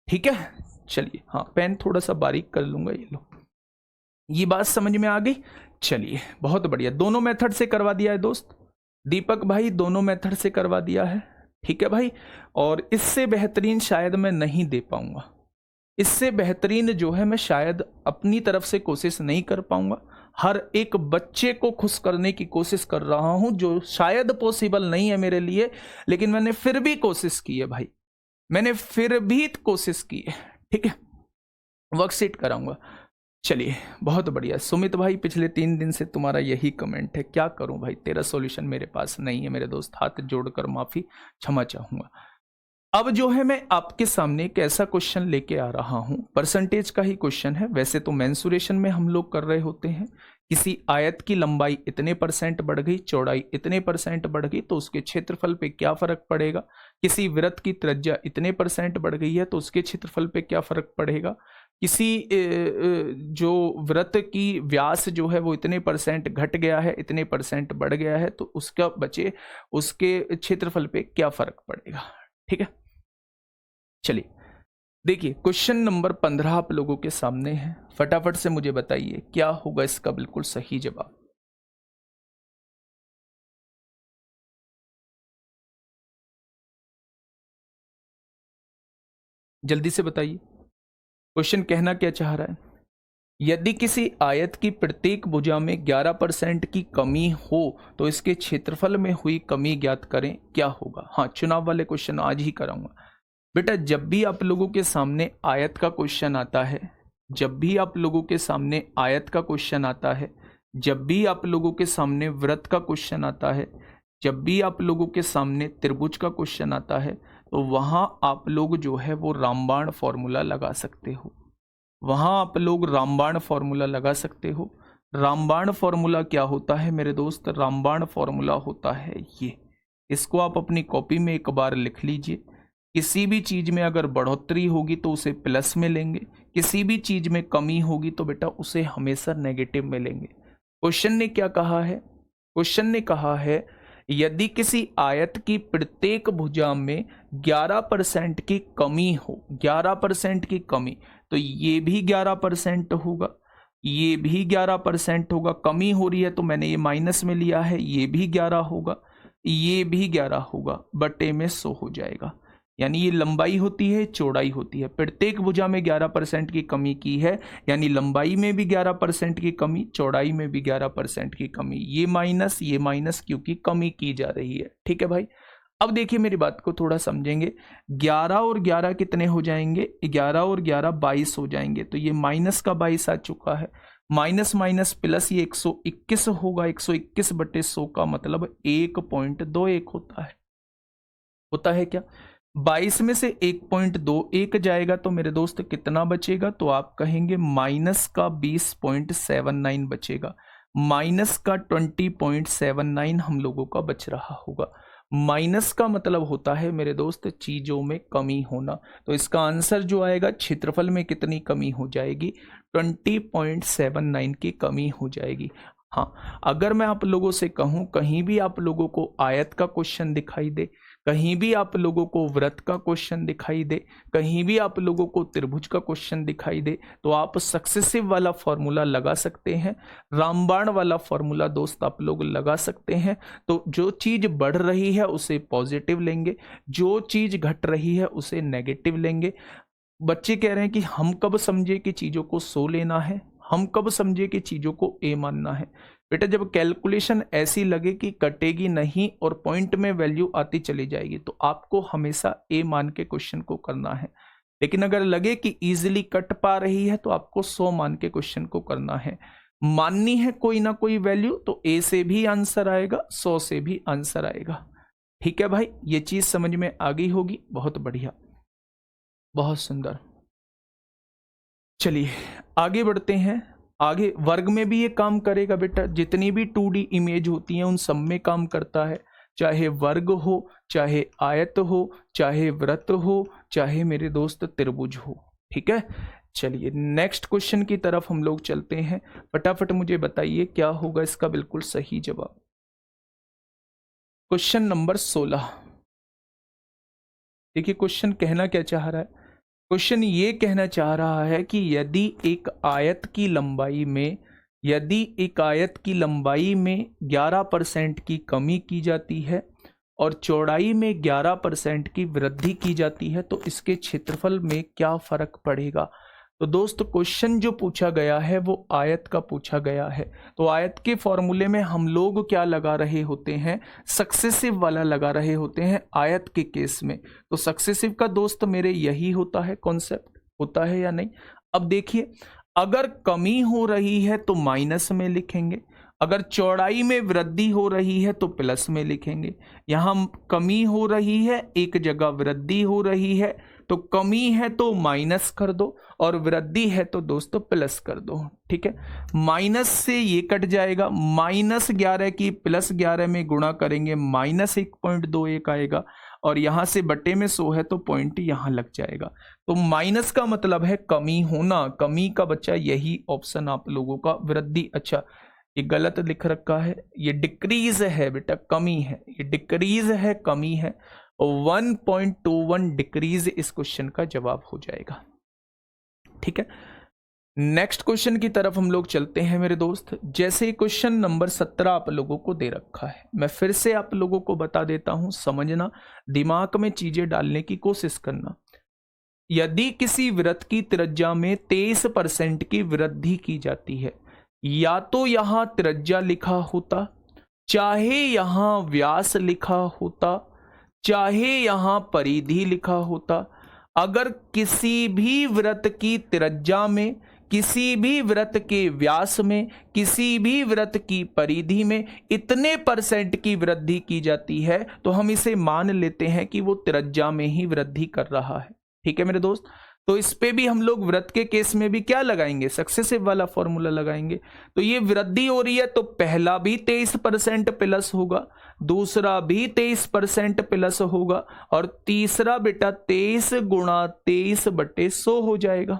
ठीक है, चलिए, हाँ पेन थोड़ा सा बारीक कर लूंगा, ये लो, ये बात समझ में आ गई। चलिए बहुत बढ़िया, दोनों मेथड से करवा दिया है दोस्त, दीपक भाई दोनों मेथड से करवा दिया है। ठीक है भाई, और इससे बेहतरीन शायद मैं नहीं दे पाऊंगा, इससे बेहतरीन जो है मैं शायद अपनी तरफ से कोशिश नहीं कर पाऊंगा। हर एक बच्चे को खुश करने की कोशिश कर रहा हूं, जो शायद पॉसिबल नहीं है मेरे लिए, लेकिन मैंने फिर भी कोशिश की है भाई, मैंने फिर भी कोशिश की है। ठीक है, वर्कशीट कराऊंगा। चलिए बहुत बढ़िया, सुमित भाई पिछले 3 दिन से तुम्हारा यही कमेंट है, क्या करूं भाई, तेरा सॉल्यूशन मेरे पास नहीं है मेरे दोस्त, हाथ जोड़कर माफी क्षमा चाहूंगा। अब जो है मैं आपके सामने एक ऐसा क्वेश्चन लेके आ रहा हूं, परसेंटेज का ही क्वेश्चन है। वैसे तो मेंसुरेशन में हम लोग कर रहे होते हैं, किसी आयत की लंबाई इतने % बढ़ गई, चौड़ाई इतने % बढ़ गई तो उसके क्षेत्रफल पे क्या फर्क पड़ेगा, किसी वृत्त की त्रिज्या इतने % बढ़ गई है तो उसके क्षेत्रफल पे क्या फर्क पड़ेगा, किसी जो वृत्त की व्यास जो है वो इतने % घट गया है, इतने % बढ़ गया है, तो उसका बचे उसके क्षेत्रफल पे क्या फर्क पड़ेगा। ठीक है, चलिए देखिए क्वेश्चन नंबर 15 आप लोगों के सामने है, फटाफट से मुझे बताइए क्या होगा इसका बिल्कुल सही जवाब। जल्दी से बताइए, क्वेश्चन कहना क्या चाह रहा है। यदि किसी आयत की प्रत्येक भुजा में 11% की कमी हो तो इसके क्षेत्रफल में हुई कमी ज्ञात करें, क्या होगा। हाँ, चुनाव वाले क्वेश्चन आज ही कराऊंगा बेटा। जब भी आप लोगों के सामने आयत का क्वेश्चन आता है, जब भी आप लोगों के सामने आयत का क्वेश्चन आता है, जब भी आप लोगों के सामने वृत्त का क्वेश्चन आता है, जब भी आप लोगों के सामने त्रिभुज का क्वेश्चन आता है, तो वहां आप लोग जो है वो रामबाण फॉर्मूला लगा सकते हो, वहां आप लोग रामबाण फॉर्मूला लगा सकते हो। रामबाण फॉर्मूला क्या होता है मेरे दोस्त, रामबाण फॉर्मूला होता है ये, इसको आप अपनी कॉपी में एक बार लिख लीजिए। किसी भी चीज में अगर बढ़ोतरी होगी तो उसे प्लस में लेंगे, किसी भी चीज में कमी होगी तो बेटा उसे हमेशा नेगेटिव में लेंगे। क्वेश्चन ने क्या कहा है, क्वेश्चन ने कहा है यदि किसी आयत की प्रत्येक भुजा में 11% की कमी हो, 11% की कमी, तो ये भी 11% होगा, ये भी 11% होगा। कमी हो रही है तो मैंने ये माइनस में लिया है, ये भी 11 होगा, ये भी 11 होगा, बटे में 100 हो जाएगा। यानी ये लंबाई होती है, चौड़ाई होती है, प्रत्येक भुजा में 11% की कमी की है, यानी लंबाई में भी 11% की कमी, चौड़ाई में भी 11% की कमी, ये माइनस क्योंकि कमी की जा रही है। ठीक है भाई, अब देखिए मेरी बात को थोड़ा समझेंगे। 11 और 11 कितने हो जाएंगे, 11 और 11 22 हो जाएंगे, तो ये माइनस का 22 आ चुका है, माइनस माइनस प्लस ये 121 होगा, 121 बटे 100 का मतलब 1.21 होता है क्या। 22 में से 1.21 जाएगा तो मेरे दोस्त कितना बचेगा, तो आप कहेंगे माइनस का 20.79 बचेगा, माइनस का 20.79 हम लोगों का बच रहा होगा। माइनस का मतलब होता है मेरे दोस्त चीजों में कमी होना, तो इसका आंसर जो आएगा क्षेत्रफल में कितनी कमी हो जाएगी, 20.79 की कमी हो जाएगी। हाँ, अगर मैं आप लोगों से कहूँ कहीं भी आप लोगों को आयत का क्वेश्चन दिखाई दे, कहीं भी आप लोगों को वृत्त का क्वेश्चन दिखाई दे, कहीं भी आप लोगों को त्रिभुज का क्वेश्चन दिखाई दे, तो आप सक्सेसिव वाला फॉर्मूला लगा सकते हैं, रामबाण वाला फॉर्मूला दोस्त आप लोग लगा सकते हैं। तो जो चीज बढ़ रही है उसे पॉजिटिव लेंगे, जो चीज घट रही है उसे नेगेटिव लेंगे। बच्चे कह रहे हैं कि हम कब समझे कि चीजों को 100 लेना है, हम कब समझे कि चीजों को ए मानना है। बेटा जब कैलकुलेशन ऐसी लगे कि कटेगी नहीं और पॉइंट में वैल्यू आती चली जाएगी, तो आपको हमेशा ए मान के क्वेश्चन को करना है। लेकिन अगर लगे कि इजीली कट पा रही है तो आपको 100 मान के क्वेश्चन को करना है। माननी है कोई ना कोई वैल्यू तो ए से भी आंसर आएगा, 100 से भी आंसर आएगा। ठीक है भाई, ये चीज समझ में आ गई होगी। बहुत बढ़िया, बहुत सुंदर। चलिए आगे बढ़ते हैं। आगे वर्ग में भी ये काम करेगा बेटा, जितनी भी 2D इमेज होती हैं उन सब में काम करता है, चाहे वर्ग हो, चाहे आयत हो, चाहे वृत्त हो, चाहे मेरे दोस्त त्रिभुज हो। ठीक है, चलिए नेक्स्ट क्वेश्चन की तरफ हम लोग चलते हैं। फटाफट मुझे बताइए क्या होगा इसका बिल्कुल सही जवाब। Question number 16। देखिए क्वेश्चन कहना क्या चाह रहा है। क्वेश्चन ये कहना चाह रहा है कि यदि एक आयत की लंबाई में 11% की कमी की जाती है और चौड़ाई में 11% की वृद्धि की जाती है तो इसके क्षेत्रफल में क्या फर्क पड़ेगा। तो दोस्त क्वेश्चन जो पूछा गया है वो आयत का पूछा गया है। तो आयत के फॉर्मूले में हम लोग क्या लगा रहे होते हैं, सक्सेसिव वाला लगा रहे होते हैं आयत के केस में। तो सक्सेसिव का दोस्त मेरे यही होता है, कॉन्सेप्ट होता है या नहीं। अब देखिए अगर कमी हो रही है तो माइनस में लिखेंगे, अगर चौड़ाई में वृद्धि हो रही है तो प्लस में लिखेंगे। यहां कमी हो रही है, एक जगह वृद्धि हो रही है, तो कमी है तो माइनस कर दो और वृद्धि है तो दोस्तों प्लस कर दो। ठीक है, माइनस से ये कट जाएगा, -11 की +11 में गुणा करेंगे -1.21 आएगा और यहां से बटे में 100 है तो पॉइंट यहां लग जाएगा। तो माइनस का मतलब है कमी होना, कमी का बच्चा यही ऑप्शन आप लोगों का। वृद्धि, अच्छा ये गलत लिख रखा है, ये डिक्रीज है बेटा, कमी है, ये डिक्रीज है, कमी है। 1.21 डिक्रीज इस क्वेश्चन का जवाब हो जाएगा। ठीक है, नेक्स्ट क्वेश्चन की तरफ हम लोग चलते हैं मेरे दोस्त। जैसे क्वेश्चन नंबर 17 आप लोगों को दे रखा है, मैं फिर से आप लोगों को बता देता हूं, समझना, दिमाग में चीजें डालने की कोशिश करना। यदि किसी वृत्त की त्रिज्या में 23% की वृद्धि की जाती है, या तो यहां त्रिज्या लिखा होता, चाहे यहां व्यास लिखा होता, चाहे यहां परिधि लिखा होता। अगर किसी भी वृत्त की त्रिज्या में, किसी भी वृत्त के व्यास में, किसी भी वृत्त की परिधि में इतने % की वृद्धि की जाती है तो हम इसे मान लेते हैं कि वो त्रिज्या में ही वृद्धि कर रहा है। ठीक है मेरे दोस्त, तो इस पे भी हम लोग वृत्त के केस में भी क्या लगाएंगे, सक्सेसिव वाला फॉर्मूला लगाएंगे। तो ये वृद्धि हो रही है तो पहला भी 23% प्लस होगा, दूसरा भी 23% प्लस होगा और तीसरा बेटा 23 गुणा 23/100 हो जाएगा।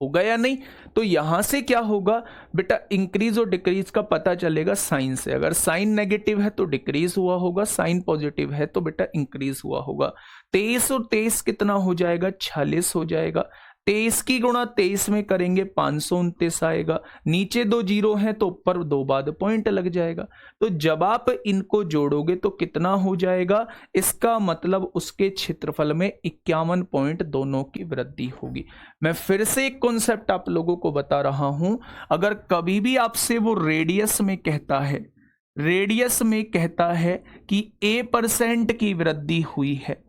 होगा या नहीं। तो यहां से क्या होगा बेटा, इंक्रीज और डिक्रीज का पता चलेगा साइन से। अगर साइन नेगेटिव है तो डिक्रीज हुआ होगा, साइन पॉजिटिव है तो बेटा इंक्रीज हुआ होगा। 23 और 23 कितना हो जाएगा, 46 हो जाएगा। 23 की गुणा 23 में करेंगे 529 आएगा। नीचे 2 जीरो हैं तो ऊपर 2 बाद पॉइंट लग जाएगा। तो जब आप इनको जोड़ोगे तो कितना हो जाएगा, इसका मतलब उसके क्षेत्रफल में 51 पॉइंट दोनों की वृद्धि होगी। मैं फिर से एक कॉन्सेप्ट आप लोगों को बता रहा हूं, अगर कभी भी आपसे वो रेडियस में कहता है, रेडियस में कहता है कि A% की वृद्धि हुई है,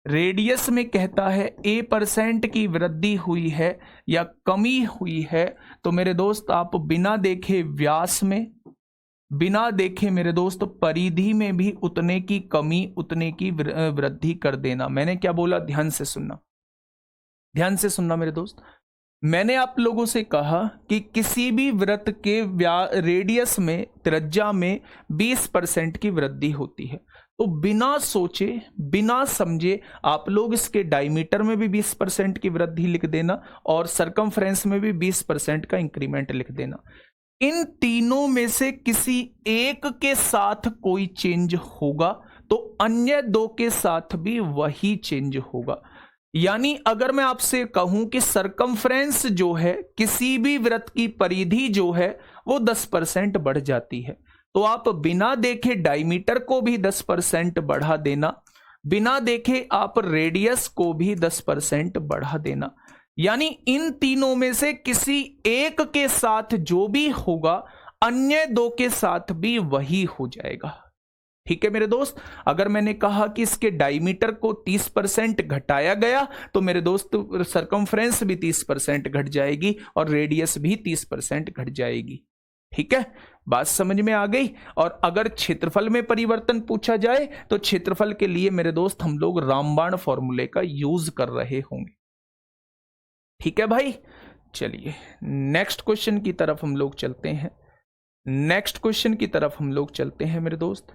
रेडियस में कहता है A% की वृद्धि हुई है या कमी हुई है, तो मेरे दोस्त आप बिना देखे व्यास में, बिना देखे मेरे दोस्त परिधि में भी उतने की कमी, उतने की वृद्धि कर देना। मैंने क्या बोला, ध्यान से सुनना, ध्यान से सुनना मेरे दोस्त। मैंने आप लोगों से कहा कि किसी भी वृत्त के रेडियस में, त्रिज्या में 20% की वृद्धि होती है, तो बिना सोचे बिना समझे आप लोग इसके डायमीटर में भी 20% की वृद्धि लिख देना और सरकमफ्रेंस में भी 20% का इंक्रीमेंट लिख देना। इन तीनों में से किसी एक के साथ कोई चेंज होगा तो अन्य दो के साथ भी वही चेंज होगा। यानी अगर मैं आपसे कहूं कि सरकमफ्रेंस जो है, किसी भी वृत्त की परिधि जो है वो 10% बढ़ जाती है, तो आप बिना देखे डायमीटर को भी 10% बढ़ा देना, बिना देखे आप रेडियस को भी 10% बढ़ा देना। यानी इन तीनों में से किसी एक के साथ जो भी होगा अन्य दो के साथ भी वही हो जाएगा। ठीक है मेरे दोस्त, अगर मैंने कहा कि इसके डायमीटर को 30% घटाया गया तो मेरे दोस्त सरकमफ्रेंस भी 30% घट जाएगी और रेडियस भी 30% घट जाएगी। ठीक है, बात समझ में आ गई। और अगर क्षेत्रफल में परिवर्तन पूछा जाए तो क्षेत्रफल के लिए मेरे दोस्त हम लोग रामबाण फॉर्मूले का यूज कर रहे होंगे। ठीक है भाई, चलिए नेक्स्ट क्वेश्चन की तरफ हम लोग चलते हैं। नेक्स्ट क्वेश्चन की तरफ हम लोग चलते हैं मेरे दोस्त।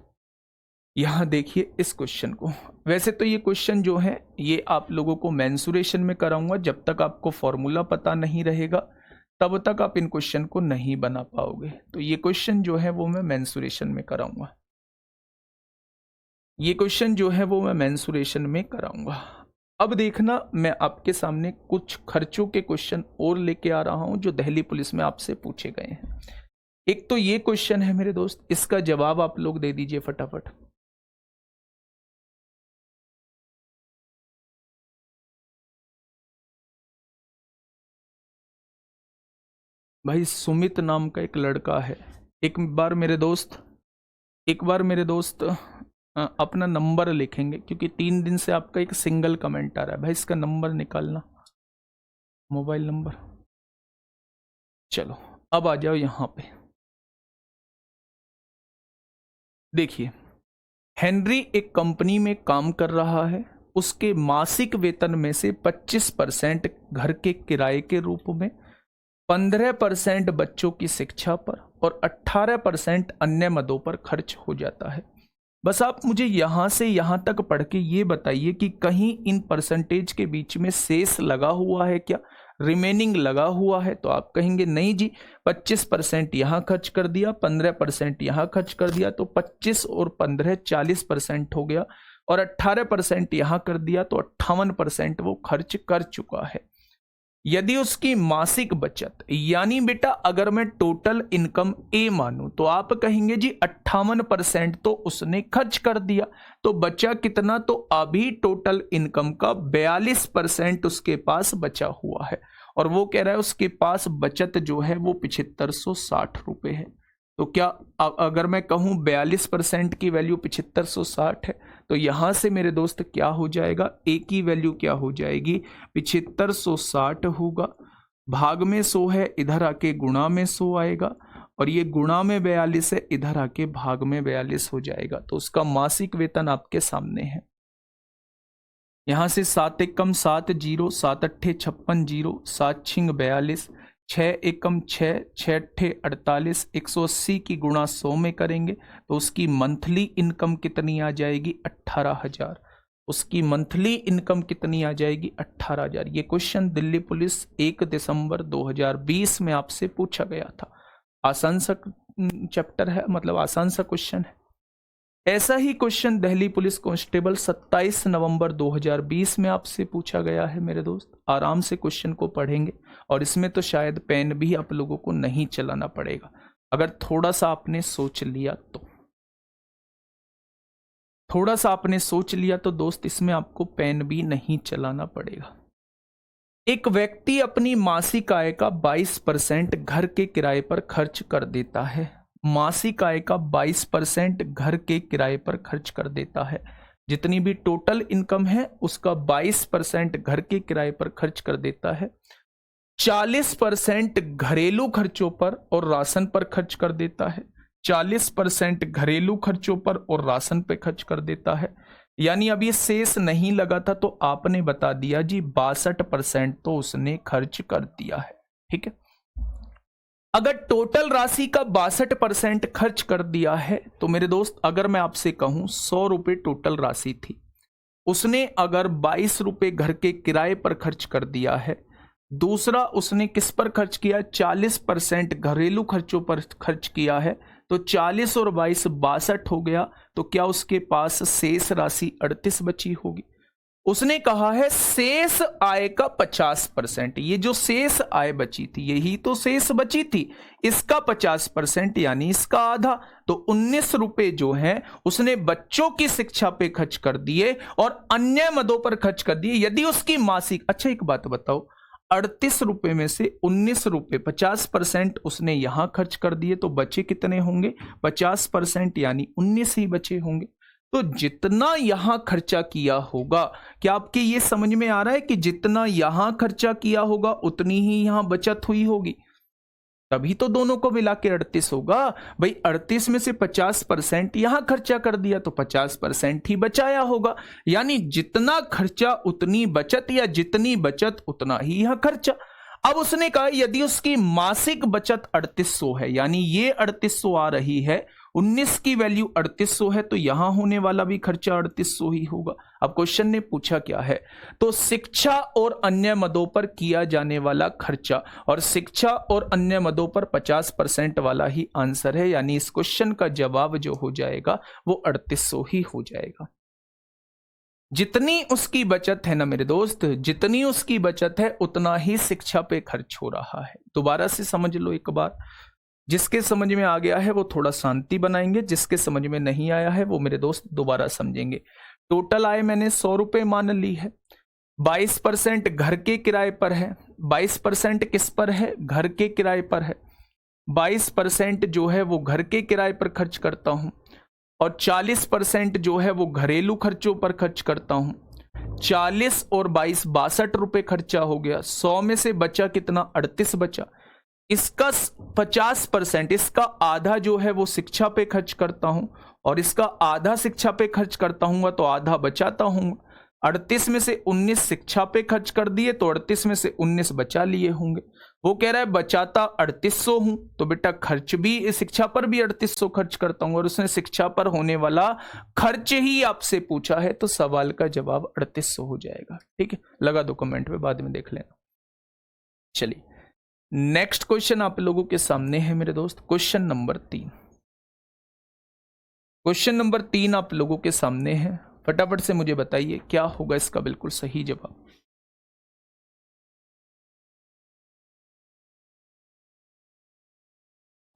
यहां देखिए इस क्वेश्चन को, वैसे तो ये क्वेश्चन जो है ये आप लोगों को मेंसुरेशन में कराऊंगा, जब तक आपको फॉर्मूला पता नहीं रहेगा तब तक आप इन क्वेश्चन को नहीं बना पाओगे। तो ये क्वेश्चन जो है वो मैं मेंसुरेशन में कराऊंगा, ये क्वेश्चन जो है वो मैं मेंसुरेशन में कराऊंगा। अब देखना, मैं आपके सामने कुछ खर्चों के क्वेश्चन और लेके आ रहा हूं जो दिल्ली पुलिस में आपसे पूछे गए हैं। एक तो ये क्वेश्चन है मेरे दोस्त, इसका जवाब आप लोग दे दीजिए फटाफट। भाई सुमित नाम का एक लड़का है, एक बार मेरे दोस्त अपना नंबर लिखेंगे, क्योंकि 3 दिन से आपका एक सिंगल कमेंट आ रहा है। भाई इसका नंबर निकालना, मोबाइल नंबर। चलो अब आ जाओ यहां पे, देखिए हेनरी एक कंपनी में काम कर रहा है, उसके मासिक वेतन में से 25% घर के किराए के रूप में, 15% बच्चों की शिक्षा पर और 18% अन्य मदों पर खर्च हो जाता है। बस आप मुझे यहां से यहां तक पढ़ के ये बताइए कि कहीं इन परसेंटेज के बीच में शेष लगा हुआ है क्या, रिमेनिंग लगा हुआ है? तो आप कहेंगे नहीं जी, 25% यहां खर्च कर दिया, 15% यहां खर्च कर दिया, तो 25 और 15 40% हो गया, और 18% यहां कर दिया तो 58% वो खर्च कर चुका है। यदि उसकी मासिक बचत, यानी बेटा अगर मैं टोटल इनकम ए मानूं तो आप कहेंगे जी 58% तो उसने खर्च कर दिया, तो बचा कितना? तो अभी टोटल इनकम का 42% उसके पास बचा हुआ है, और वो कह रहा है उसके पास बचत जो है वो 7560 रुपए है। तो क्या अगर मैं कहूं 42% की वैल्यू 7560 है, तो यहां से मेरे दोस्त क्या हो जाएगा, ए की वैल्यू क्या हो जाएगी, 7560 होगा, भाग में 100 है, इधर आके गुणा में 100 आएगा, और ये गुणा में 42 है, इधर आके भाग में 42 हो जाएगा। तो उसका मासिक वेतन आपके सामने है। यहां से 7 एकम 7 जीरो, 7 अट्ठे 56 जीरो, 7 छिंग 42, 6 एकम 6, 6 अट्ठे 48, 180 की गुणा 100 में करेंगे तो उसकी मंथली इनकम कितनी आ जाएगी? 18,000। उसकी मंथली इनकम कितनी आ जाएगी? 18,000। ये क्वेश्चन दिल्ली पुलिस 1 दिसंबर 2020 में आपसे पूछा गया था। आसान सा चैप्टर है, मतलब आसान सा क्वेश्चन है। ऐसा ही क्वेश्चन दिल्ली पुलिस कांस्टेबल 27 नवंबर 2020 में आपसे पूछा गया है मेरे दोस्त। आराम से क्वेश्चन को पढ़ेंगे, और इसमें तो शायद पेन भी आप लोगों को नहीं चलाना पड़ेगा, अगर थोड़ा सा आपने सोच लिया तो। थोड़ा सा आपने सोच लिया तो दोस्त इसमें आपको पेन भी नहीं चलाना पड़ेगा। एक व्यक्ति अपनी मासिक आय का 22% घर के किराए पर खर्च कर देता है। मासिक आय का 22% घर के किराए पर खर्च कर देता है। जितनी भी टोटल इनकम है उसका 22% घर के किराए पर खर्च कर देता है, 40% घरेलू खर्चों पर और राशन पर खर्च कर देता है, 40% घरेलू खर्चों पर और राशन पे खर्च कर देता है। यानी अब ये शेष नहीं लगा था तो आपने बता दिया जी 62% तो उसने खर्च कर दिया है। ठीक है, अगर टोटल राशि का 62% खर्च कर दिया है तो मेरे दोस्त अगर मैं आपसे कहूं 100 रुपए टोटल राशि थी, उसने अगर 22 रुपए घर के किराए पर खर्च कर दिया है, दूसरा उसने किस पर खर्च किया, 40% घरेलू खर्चों पर खर्च किया है, तो 40 और 22 62 हो गया। तो क्या उसके पास शेष राशि 38 बची होगी। उसने कहा है शेष आय का 50%, ये जो शेष आय बची थी यही तो शेष बची थी, इसका 50% यानी इसका आधा। तो 19 रुपए जो हैं उसने बच्चों की शिक्षा पे खर्च कर दिए और अन्य मदों पर खर्च कर दिए। यदि उसकी मासिक, अच्छा एक बात बताओ, 38 रुपए में से 19 रुपए 50% उसने यहां खर्च कर दिए, तो बचे कितने होंगे, 50% यानी 19 ही बचे होंगे। तो जितना यहां खर्चा किया होगा, क्या आपके ये समझ में आ रहा है कि जितना यहां खर्चा किया होगा उतनी ही यहां बचत हुई होगी, तभी तो दोनों को मिला के 38 होगा। भाई 38 में से 50% यहां खर्चा कर दिया तो 50% ही बचाया होगा, यानी जितना खर्चा उतनी बचत, या जितनी बचत उतना ही यहां खर्चा। अब उसने कहा यदि उसकी मासिक बचत 3800 है, यानी ये 3800 आ रही है, 19 की वैल्यू 3800 है, तो यहां होने वाला भी खर्चा 3800 ही होगा। अब क्वेश्चन ने पूछा क्या है, तो शिक्षा और अन्य मदों पर किया जाने वाला खर्चा, और शिक्षा और अन्य मदों पर 50% वाला ही आंसर है, यानी इस क्वेश्चन का जवाब जो हो जाएगा वो 3800 ही हो जाएगा। जितनी उसकी बचत है ना मेरे दोस्त, जितनी उसकी बचत है उतना ही शिक्षा पे खर्च हो रहा है। दोबारा से समझ लो एक बार, जिसके समझ में आ गया है वो थोड़ा शांति बनाएंगे, जिसके समझ में नहीं आया है वो मेरे दोस्त दोबारा समझेंगे। टोटल आय मैंने 100 रुपए मान ली है, 22% घर के किराए पर है, 22% किस पर है, घर के किराए पर है, 22% जो है वो घर के किराए पर खर्च करता हूं, और 40% जो है वो घरेलू खर्चों पर खर्च करता हूं। 40 और 22 62 रुपए खर्चा हो गया, 100 में से बचा कितना, 38 बचा। इसका 50%, इसका आधा जो है वो शिक्षा पे खर्च करता हूं, और इसका आधा शिक्षा पे खर्च करता हूं तो आधा बचाता हूं। 38 में से 19 शिक्षा पे खर्च कर दिए, तो 38 में से 19 बचा लिए होंगे। वो कह रहा है बचाता 3800 हूं, तो बेटा खर्च भी शिक्षा पर भी 3800 खर्च करता हूं, और उसने शिक्षा पर होने वाला खर्च ही आपसे पूछा है, तो सवाल का जवाब 3800 हो जाएगा। ठीक है, लगा दो कमेंट में, बाद में देख लेना। चलिए नेक्स्ट क्वेश्चन आप लोगों के सामने है मेरे दोस्त, क्वेश्चन नंबर 3। क्वेश्चन नंबर 3 आप लोगों के सामने है, फटाफट से मुझे बताइए क्या होगा इसका बिल्कुल सही जवाब।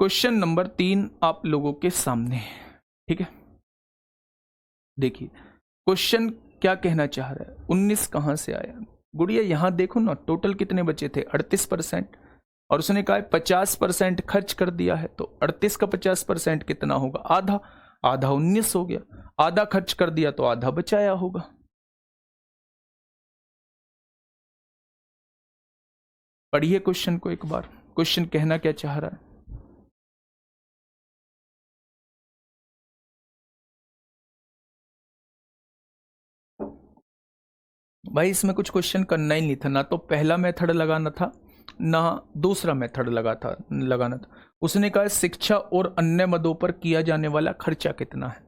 क्वेश्चन नंबर 3 आप लोगों के सामने है, ठीक है। देखिए क्वेश्चन क्या कहना चाह रहा है, 19 कहां से आया गुड़िया, यहां देखो ना टोटल कितने बचे थे, 38%, और उसने कहा 50% खर्च कर दिया है, तो 38 का 50% कितना होगा, आधा, आधा 19 हो गया। आधा खर्च कर दिया तो आधा बचाया होगा। पढ़िए क्वेश्चन को एक बार, क्वेश्चन कहना क्या चाह रहा है। भाई इसमें कुछ क्वेश्चन करना ही नहीं था, ना तो पहला मेथड लगाना था ना दूसरा मेथड लगाना था। उसने कहा शिक्षा और अन्य मदों पर किया जाने वाला खर्चा कितना है।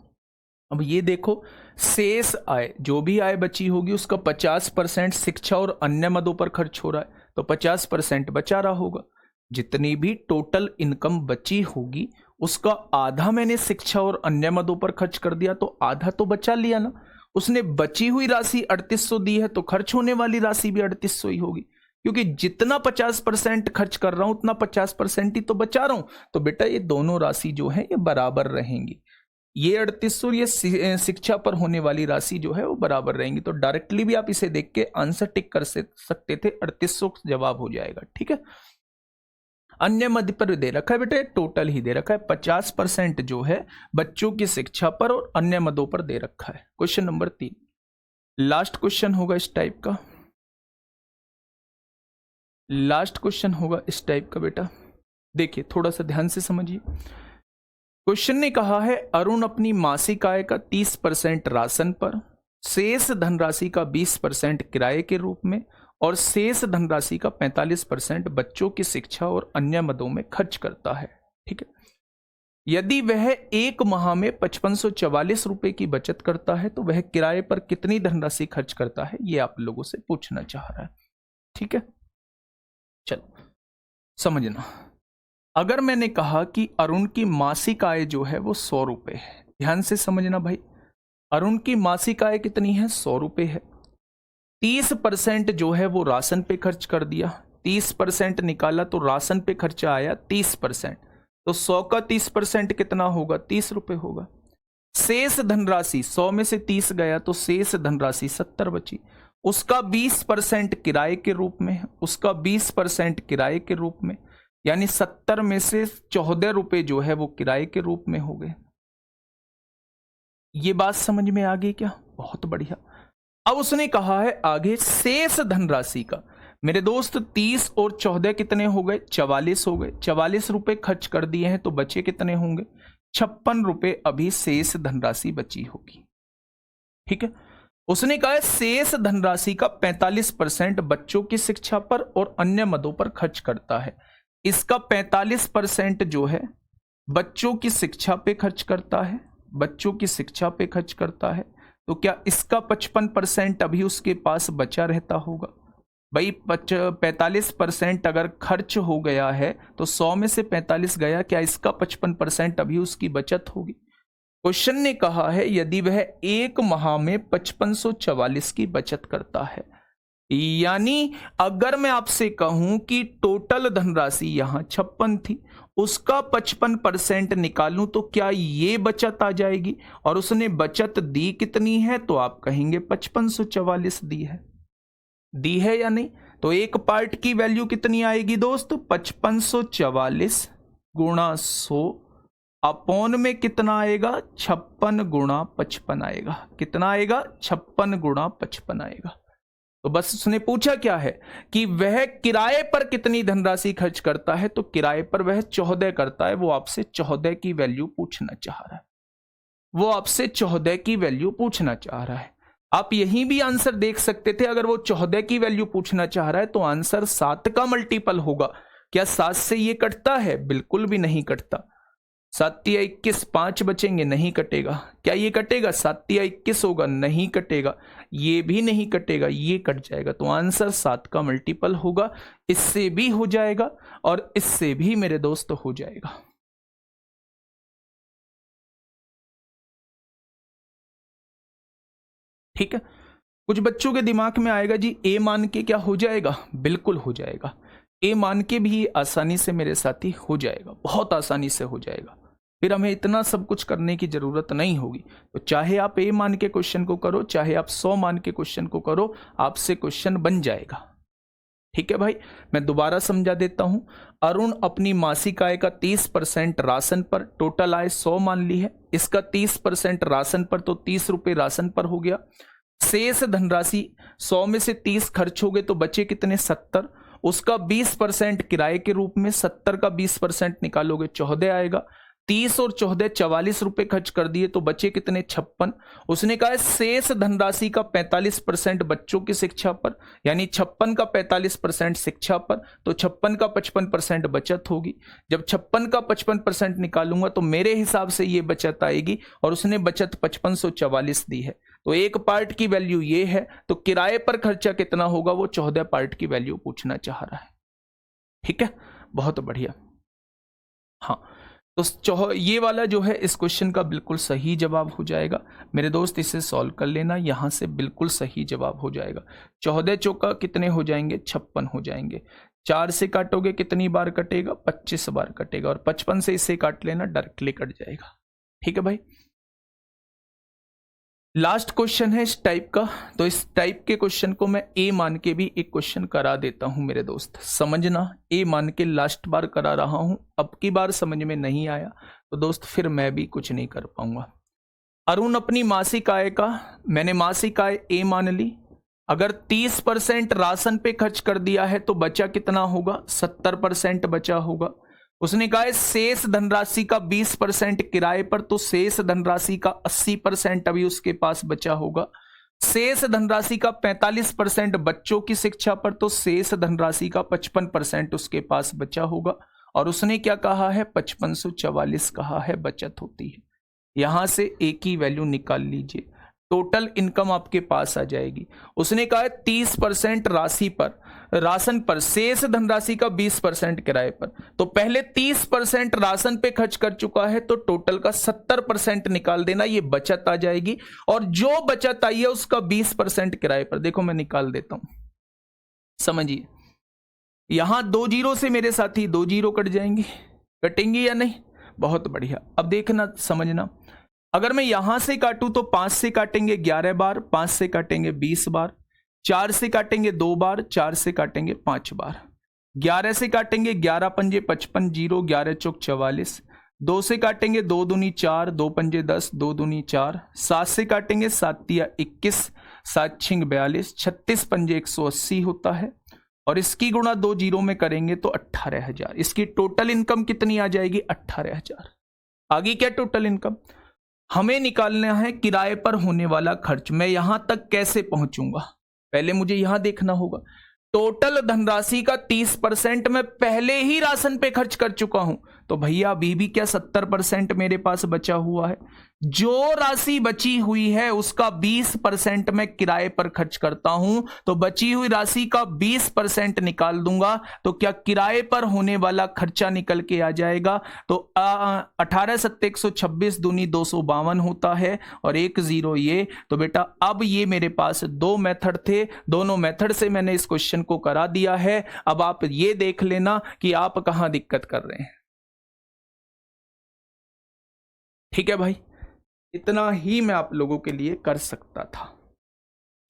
अब ये देखो, शेष आय, जो भी आय बची होगी उसका 50% शिक्षा और अन्य मदों पर खर्च हो रहा है, तो 50% बचा रहा होगा। जितनी भी टोटल इनकम बची होगी उसका आधा मैंने शिक्षा और अन्य मदों पर खर्च कर दिया, तो आधा तो बचा लिया ना। उसने बची हुई राशि 3800 दी है, तो खर्च होने वाली राशि भी 3800 ही होगी, क्योंकि जितना 50% खर्च कर रहा हूं उतना 50% ही तो बचा रहा हूं। तो बेटा ये दोनों राशि जो है ये बराबर रहेंगी, ये 3800 ये शिक्षा पर होने वाली राशि जो है वो बराबर रहेंगी। तो डायरेक्टली भी आप इसे देख के आंसर टिक कर सकते थे, 3800 जवाब हो जाएगा। ठीक है, अन्य मद पर दे रखा है बेटे, टोटल ही दे रखा है, 50% जो है बच्चों की शिक्षा पर और अन्य मदों पर दे रखा है। क्वेश्चन नंबर 3 लास्ट क्वेश्चन होगा इस टाइप का, लास्ट क्वेश्चन होगा इस टाइप का बेटा। देखिए थोड़ा सा ध्यान से समझिए, क्वेश्चन ने कहा है अरुण अपनी मासिक आय का 30% राशन पर, शेष धनराशि का 20% किराए के रूप में, और शेष धनराशि का 45% बच्चों की शिक्षा और अन्य मदों में खर्च करता है। ठीक है, यदि वह एक माह में 5544 रुपए की बचत करता है तो वह किराए पर कितनी धनराशि खर्च करता है, ये आप लोगों से पूछना चाह रहा है। ठीक है, चलो समझना, अगर मैंने कहा कि अरुण की मासिक आय जो है वो 100 रुपए है, ध्यान से समझना भाई, अरुण की मासिक आय कितनी है? 100 रुपए है। 30% जो है वो राशन पे खर्च कर दिया, 30% निकाला तो राशन पे खर्चा आया 30%, तो 100 का 30% कितना होगा? 30 रुपए होगा। शेष धनराशि 100 में से 30 गया तो शेष धनराशि 70 बची, उसका 20% किराए के रूप में, उसका 20% किराए के रूप में, यानी 70 में से 14 रुपए जो है वो किराए के रूप में हो गए। ये बात समझ में आ गई क्या? बहुत बढ़िया। अब उसने कहा है आगे शेष धनराशि का, मेरे दोस्त 30 और 14 कितने हो गए? 44 हो गए। 44 रुपए खर्च कर दिए हैं तो बचे कितने होंगे? 56 रुपए अभी शेष धनराशि बची होगी। ठीक है, उसने कहा है शेष धनराशि का 45% बच्चों की शिक्षा पर और अन्य मदों पर खर्च करता है। इसका 45% जो है बच्चों की शिक्षा पे खर्च करता है, बच्चों की शिक्षा पे खर्च करता है, तो क्या इसका 55% अभी उसके पास बचा रहता होगा? भाई 45% अगर खर्च हो गया है तो 100 में से 45 गया, क्या इसका 55% अभी उसकी बचत होगी? क्वेश्चन ने कहा है यदि वह एक माह में 5544 की बचत करता है, यानी अगर मैं आपसे कहूं कि टोटल धनराशि यहां 56 थी, उसका 55% निकालूं तो क्या ये बचत आ जाएगी? और उसने बचत दी कितनी है? तो आप कहेंगे 5544 दी है या नहीं? तो एक पार्ट की वैल्यू कितनी आएगी दोस्त? 5544 गुणा 100 अपॉन में कितना आएगा? 56 गुणा 55 आएगा। कितना आएगा? 56 गुणा 55 आएगा। तो बस उसने पूछा क्या है कि वह किराए पर कितनी धनराशि खर्च करता है, तो किराए पर वह 14 करता है। वो आपसे 14 की वैल्यू पूछना चाह रहा है, वो आपसे 14 की वैल्यू पूछना चाह रहा है। आप यहीं भी आंसर देख सकते थे, अगर वो 14 की वैल्यू पूछना चाह रहा है तो आंसर 7 का मल्टीपल होगा। क्या 7 से ये कटता है? बिल्कुल भी नहीं कटता। 7 या 21, 5 बचेंगे, नहीं कटेगा। क्या ये कटेगा? 7 या 21 होगा, नहीं कटेगा। ये भी नहीं कटेगा, ये कट जाएगा। तो आंसर 7 का मल्टीपल होगा। इससे भी हो जाएगा और इससे भी मेरे दोस्त हो जाएगा। ठीक है, कुछ बच्चों के दिमाग में आएगा जी ए मान के क्या हो जाएगा? बिल्कुल हो जाएगा। ए मान के भी आसानी से मेरे साथी हो जाएगा, बहुत आसानी से हो जाएगा। फिर हमें इतना सब कुछ करने की जरूरत नहीं होगी। तो चाहे आप ए मान के क्वेश्चन को करो, चाहे आप 100 मान के क्वेश्चन को करो, आपसे क्वेश्चन बन जाएगा। ठीक है भाई, मैं दोबारा समझा देता हूं। अरुण अपनी मासिक आय का 30% राशन पर, टोटल आय 100 मान ली है, इसका 30% राशन पर, तो 30 रुपए राशन पर हो गया। शेष धनराशि 100 में से 30 खर्च हो गए तो बचे कितने? 70। उसका 20% किराए के रूप में, 70 का 20% निकालोगे 14 आएगा। 30 और 14 44 रुपए खर्च कर दिए तो बचे कितने? 56। उसने कहा शेष धनराशि का 45% बच्चों की शिक्षा पर, यानी 56 का 45% शिक्षा पर, तो 56 का 55% बचत होगी। जब 56 का 55% निकालूंगा तो मेरे हिसाब से ये बचत आएगी, और उसने बचत 5544 दी है। तो एक पार्ट की वैल्यू ये है, तो किराए पर खर्चा कितना होगा वो 14 पार्ट की वैल्यू पूछना चाह रहा है। ठीक है, बहुत बढ़िया। हाँ, तो ये वाला जो है इस क्वेश्चन का बिल्कुल सही जवाब हो जाएगा। मेरे दोस्त इसे सॉल्व कर लेना, यहां से बिल्कुल सही जवाब हो जाएगा। 14 चौका कितने हो जाएंगे? 56 हो जाएंगे। 4 से काटोगे कितनी बार कटेगा? 25 बार कटेगा, और 55 से इसे काट लेना, डायरेक्टली कट जाएगा। ठीक है भाई, लास्ट क्वेश्चन है इस टाइप का। तो इस टाइप के क्वेश्चन को मैं ए मान के भी एक क्वेश्चन करा देता हूं मेरे दोस्त, समझना। ए मान के लास्ट बार करा रहा हूं, अब की बार समझ में नहीं आया तो दोस्त फिर मैं भी कुछ नहीं कर पाऊंगा। अरुण अपनी मासिक आय का, मैंने मासिक आय ए मान ली, अगर 30% राशन पे खर्च कर दिया है तो बचा कितना होगा? 70% बचा होगा। उसने कहा शेष धनराशि का 20% किराए पर, तो शेष धनराशि का 80% अभी उसके पास बचा होगा। शेष धनराशि का 45% बच्चों की शिक्षा पर, तो शेष धनराशि का 55% उसके पास बचा होगा। और उसने क्या कहा है? 5544 कहा है बचत होती है। यहां से ए की वैल्यू निकाल लीजिए। टोटल इनकम आपके पास आ जाएगी। उसने कहा है 30% राशि पर, राशन पर, शेष धनराशि का 20% किराए पर। तो पहले 30% राशन पे खर्च कर चुका है, तो टोटल का 70% निकाल देना, ये बचत आ जाएगी। और जो बचत आई है उसका 20% किराए पर। देखो मैं निकाल देता हूं, समझिए। यहां 2 जीरो से मेरे साथी 2 जीरो कट जाएंगी, कटेंगी या नहीं? बहुत बढ़िया। अब देखना, समझना, अगर मैं यहां से काटूं तो 5 से काटेंगे 11 बार, 5 से काटेंगे 20 बार, 4 से काटेंगे 2 बार, 4 से काटेंगे 5 बार, 11 से काटेंगे 11 पंजे 55, 0, 11 चौक 44, 2 से काटेंगे 2 दूनी 4, 2 पंजे 10, 2 दूनी 4, 7 से काटेंगे 7 तिया 21, 7 छिंग 42, 36 पंजे 180 होता है। और इसकी गुणा 2 जीरो में करेंगे तो 18,000। इसकी टोटल इनकम कितनी आ जाएगी? 18,000। आगे क्या टोटल इनकम? हमें निकालना है किराए पर होने वाला खर्च। मैं यहां तक कैसे पहुंचूंगा? पहले मुझे यहां देखना होगा। टोटल धनराशि का 30% मैं पहले ही राशन पे खर्च कर चुका हूं, तो भैया अभी भी क्या 70% मेरे पास बचा हुआ है। जो राशि बची हुई है उसका 20% मैं किराए पर खर्च करता हूं, तो बची हुई राशि का 20% निकाल दूंगा, तो क्या किराए पर होने वाला खर्चा निकल के आ जाएगा। तो 18 सत्ते 126 दूनी 252 होता है, और 1 जीरो ये। तो बेटा अब ये मेरे पास 2 मेथड थे, दोनों मेथड से मैंने इस क्वेश्चन को करा दिया है। अब आप ये देख लेना कि आप कहां दिक्कत कर रहे हैं। ठीक है भाई, इतना ही मैं आप लोगों के लिए कर सकता था।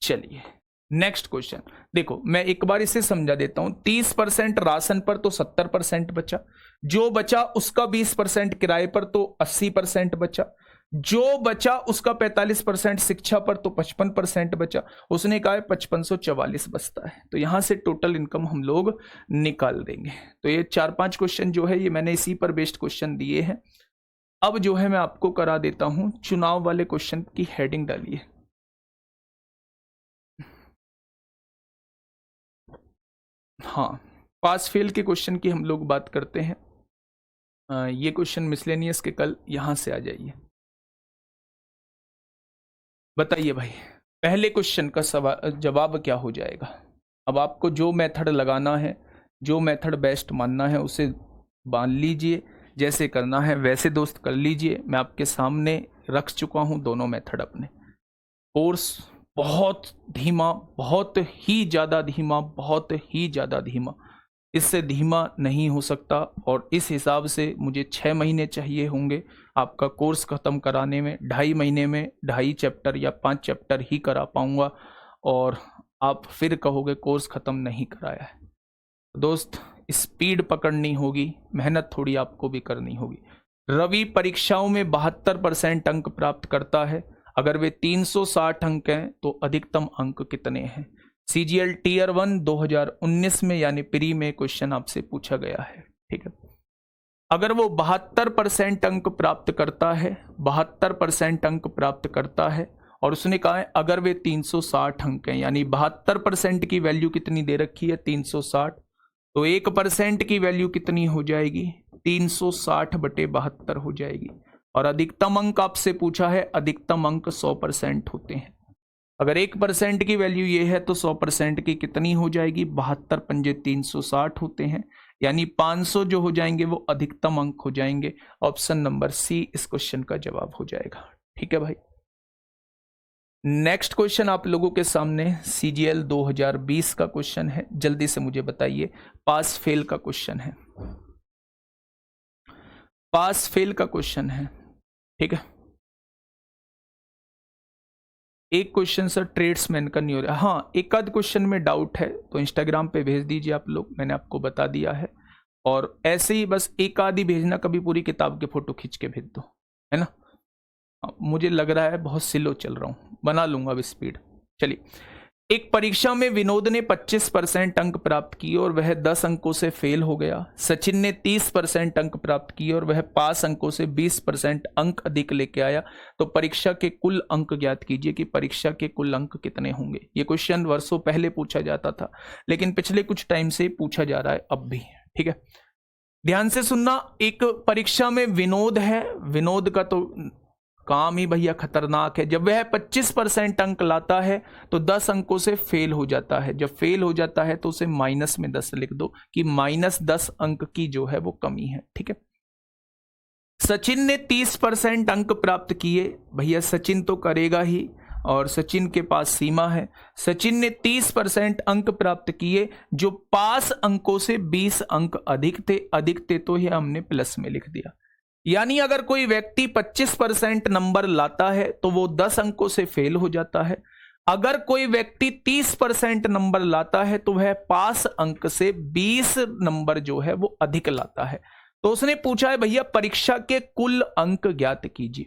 चलिए नेक्स्ट क्वेश्चन देखो, मैं एक बार इसे समझा देता हूं। 30% राशन पर तो 70% बचा, जो बचा उसका 20% किराए पर तो 80% बचा, जो बचा उसका 45% शिक्षा पर तो 55% बचा। उसने कहा है 5544 बचता है, तो यहां से टोटल इनकम हम लोग निकाल देंगे। तो ये 4-5 क्वेश्चन जो है ये मैंने इसी पर बेस्ड क्वेश्चन दिए हैं। अब जो है मैं आपको करा देता हूं, चुनाव वाले क्वेश्चन की हेडिंग डालिए। हाँ, पास फेल के क्वेश्चन की हम लोग बात करते हैं। ये क्वेश्चन मिसलेनियस के कल यहां से आ जाइए। बताइए भाई, पहले क्वेश्चन का सवाल जवाब क्या हो जाएगा? अब आपको जो मेथड लगाना है, जो मेथड बेस्ट मानना है उसे मान लीजिए, जैसे करना है वैसे दोस्त कर लीजिए। मैं आपके सामने रख चुका हूं दोनों मेथड अपने। कोर्स बहुत धीमा, बहुत ही ज़्यादा धीमा, बहुत ही ज़्यादा धीमा, इससे धीमा नहीं हो सकता। और इस हिसाब से मुझे 6 महीने चाहिए होंगे आपका कोर्स ख़त्म कराने में। 2.5 महीने में 2.5 चैप्टर या 5 चैप्टर ही करा पाऊँगा, और आप फिर कहोगे कोर्स ख़त्म नहीं कराया है। दोस्त स्पीड पकड़नी होगी, मेहनत थोड़ी आपको भी करनी होगी। रवि परीक्षाओं में 72% अंक प्राप्त करता है। अगर वे 360 अंक हैं तो अधिकतम अंक कितने हैं? CGL Tier 1 2019 में यानी प्री में क्वेश्चन आपसे पूछा गया है। ठीक है, अगर वो 72% अंक प्राप्त करता है, 72% अंक प्राप्त करता है, और उसने कहा है अगर वे 360 अंक हैं, यानी 72% की वैल्यू कितनी दे रखी है? 360। तो 1% की वैल्यू कितनी हो जाएगी? 360/72 हो जाएगी। और अधिकतम अंक आपसे पूछा है, अधिकतम अंक 100% होते हैं। अगर 1% की वैल्यू ये है तो 100% की कितनी हो जाएगी? 72 पंजे 360 होते हैं, यानी 500 जो हो जाएंगे वो अधिकतम अंक हो जाएंगे। ऑप्शन नंबर सी इस क्वेश्चन का जवाब हो जाएगा। ठीक है भाई, नेक्स्ट क्वेश्चन आप लोगों के सामने CGL 2020 का क्वेश्चन है। जल्दी से मुझे बताइए, पास फेल का क्वेश्चन है, पास फेल का क्वेश्चन है। ठीक है, एक क्वेश्चन सर ट्रेड्समैन का नहीं हो रहा। हाँ, एक आध क्वेश्चन में डाउट है तो इंस्टाग्राम पे भेज दीजिए आप लोग, मैंने आपको बता दिया है। और ऐसे ही बस एक आधी भेजना, कभी पूरी किताब के फोटो खींच के भेज दो, है ना। मुझे लग रहा है बहुत स्लो चल रहा हूँ, बना लूंगा अब स्पीड। चलिए, एक परीक्षा में विनोद ने 25% अंक प्राप्त किए और वह 10 अंकों से फेल हो गया। सचिन ने 30% अंक प्राप्त किए और वह 5 अंकों से 20% अंक अधिक लेके आया। तो परीक्षा के कुल अंक ज्ञात कीजिए कि परीक्षा के कुल अंक कितने होंगे। ये क्वेश्चन वर्षों पहले पूछा जाता था, लेकिन पिछले कुछ टाइम से पूछा जा रहा है अब भी। ठीक है, ध्यान से सुनना। एक परीक्षा में विनोद है, विनोद का तो काम ही भैया खतरनाक है। जब वह 25% अंक लाता है तो 10 अंकों से फेल हो जाता है। जब फेल हो जाता है तो उसे माइनस में 10 लिख दो कि -10 अंक की जो है वो कमी है। ठीक है, सचिन ने 30% अंक प्राप्त किए। भैया सचिन तो करेगा ही, और सचिन के पास सीमा है। सचिन ने 30% अंक प्राप्त किए, जो पास अंकों से 20 अंक अधिक थे तो ये हमने प्लस में लिख दिया। यानी अगर कोई व्यक्ति 25% नंबर लाता है तो वो 10 अंकों से फेल हो जाता है। अगर कोई व्यक्ति 30% नंबर लाता है तो वह पास अंक से 20 नंबर जो है वो अधिक लाता है। तो उसने पूछा है भैया परीक्षा के कुल अंक ज्ञात कीजिए।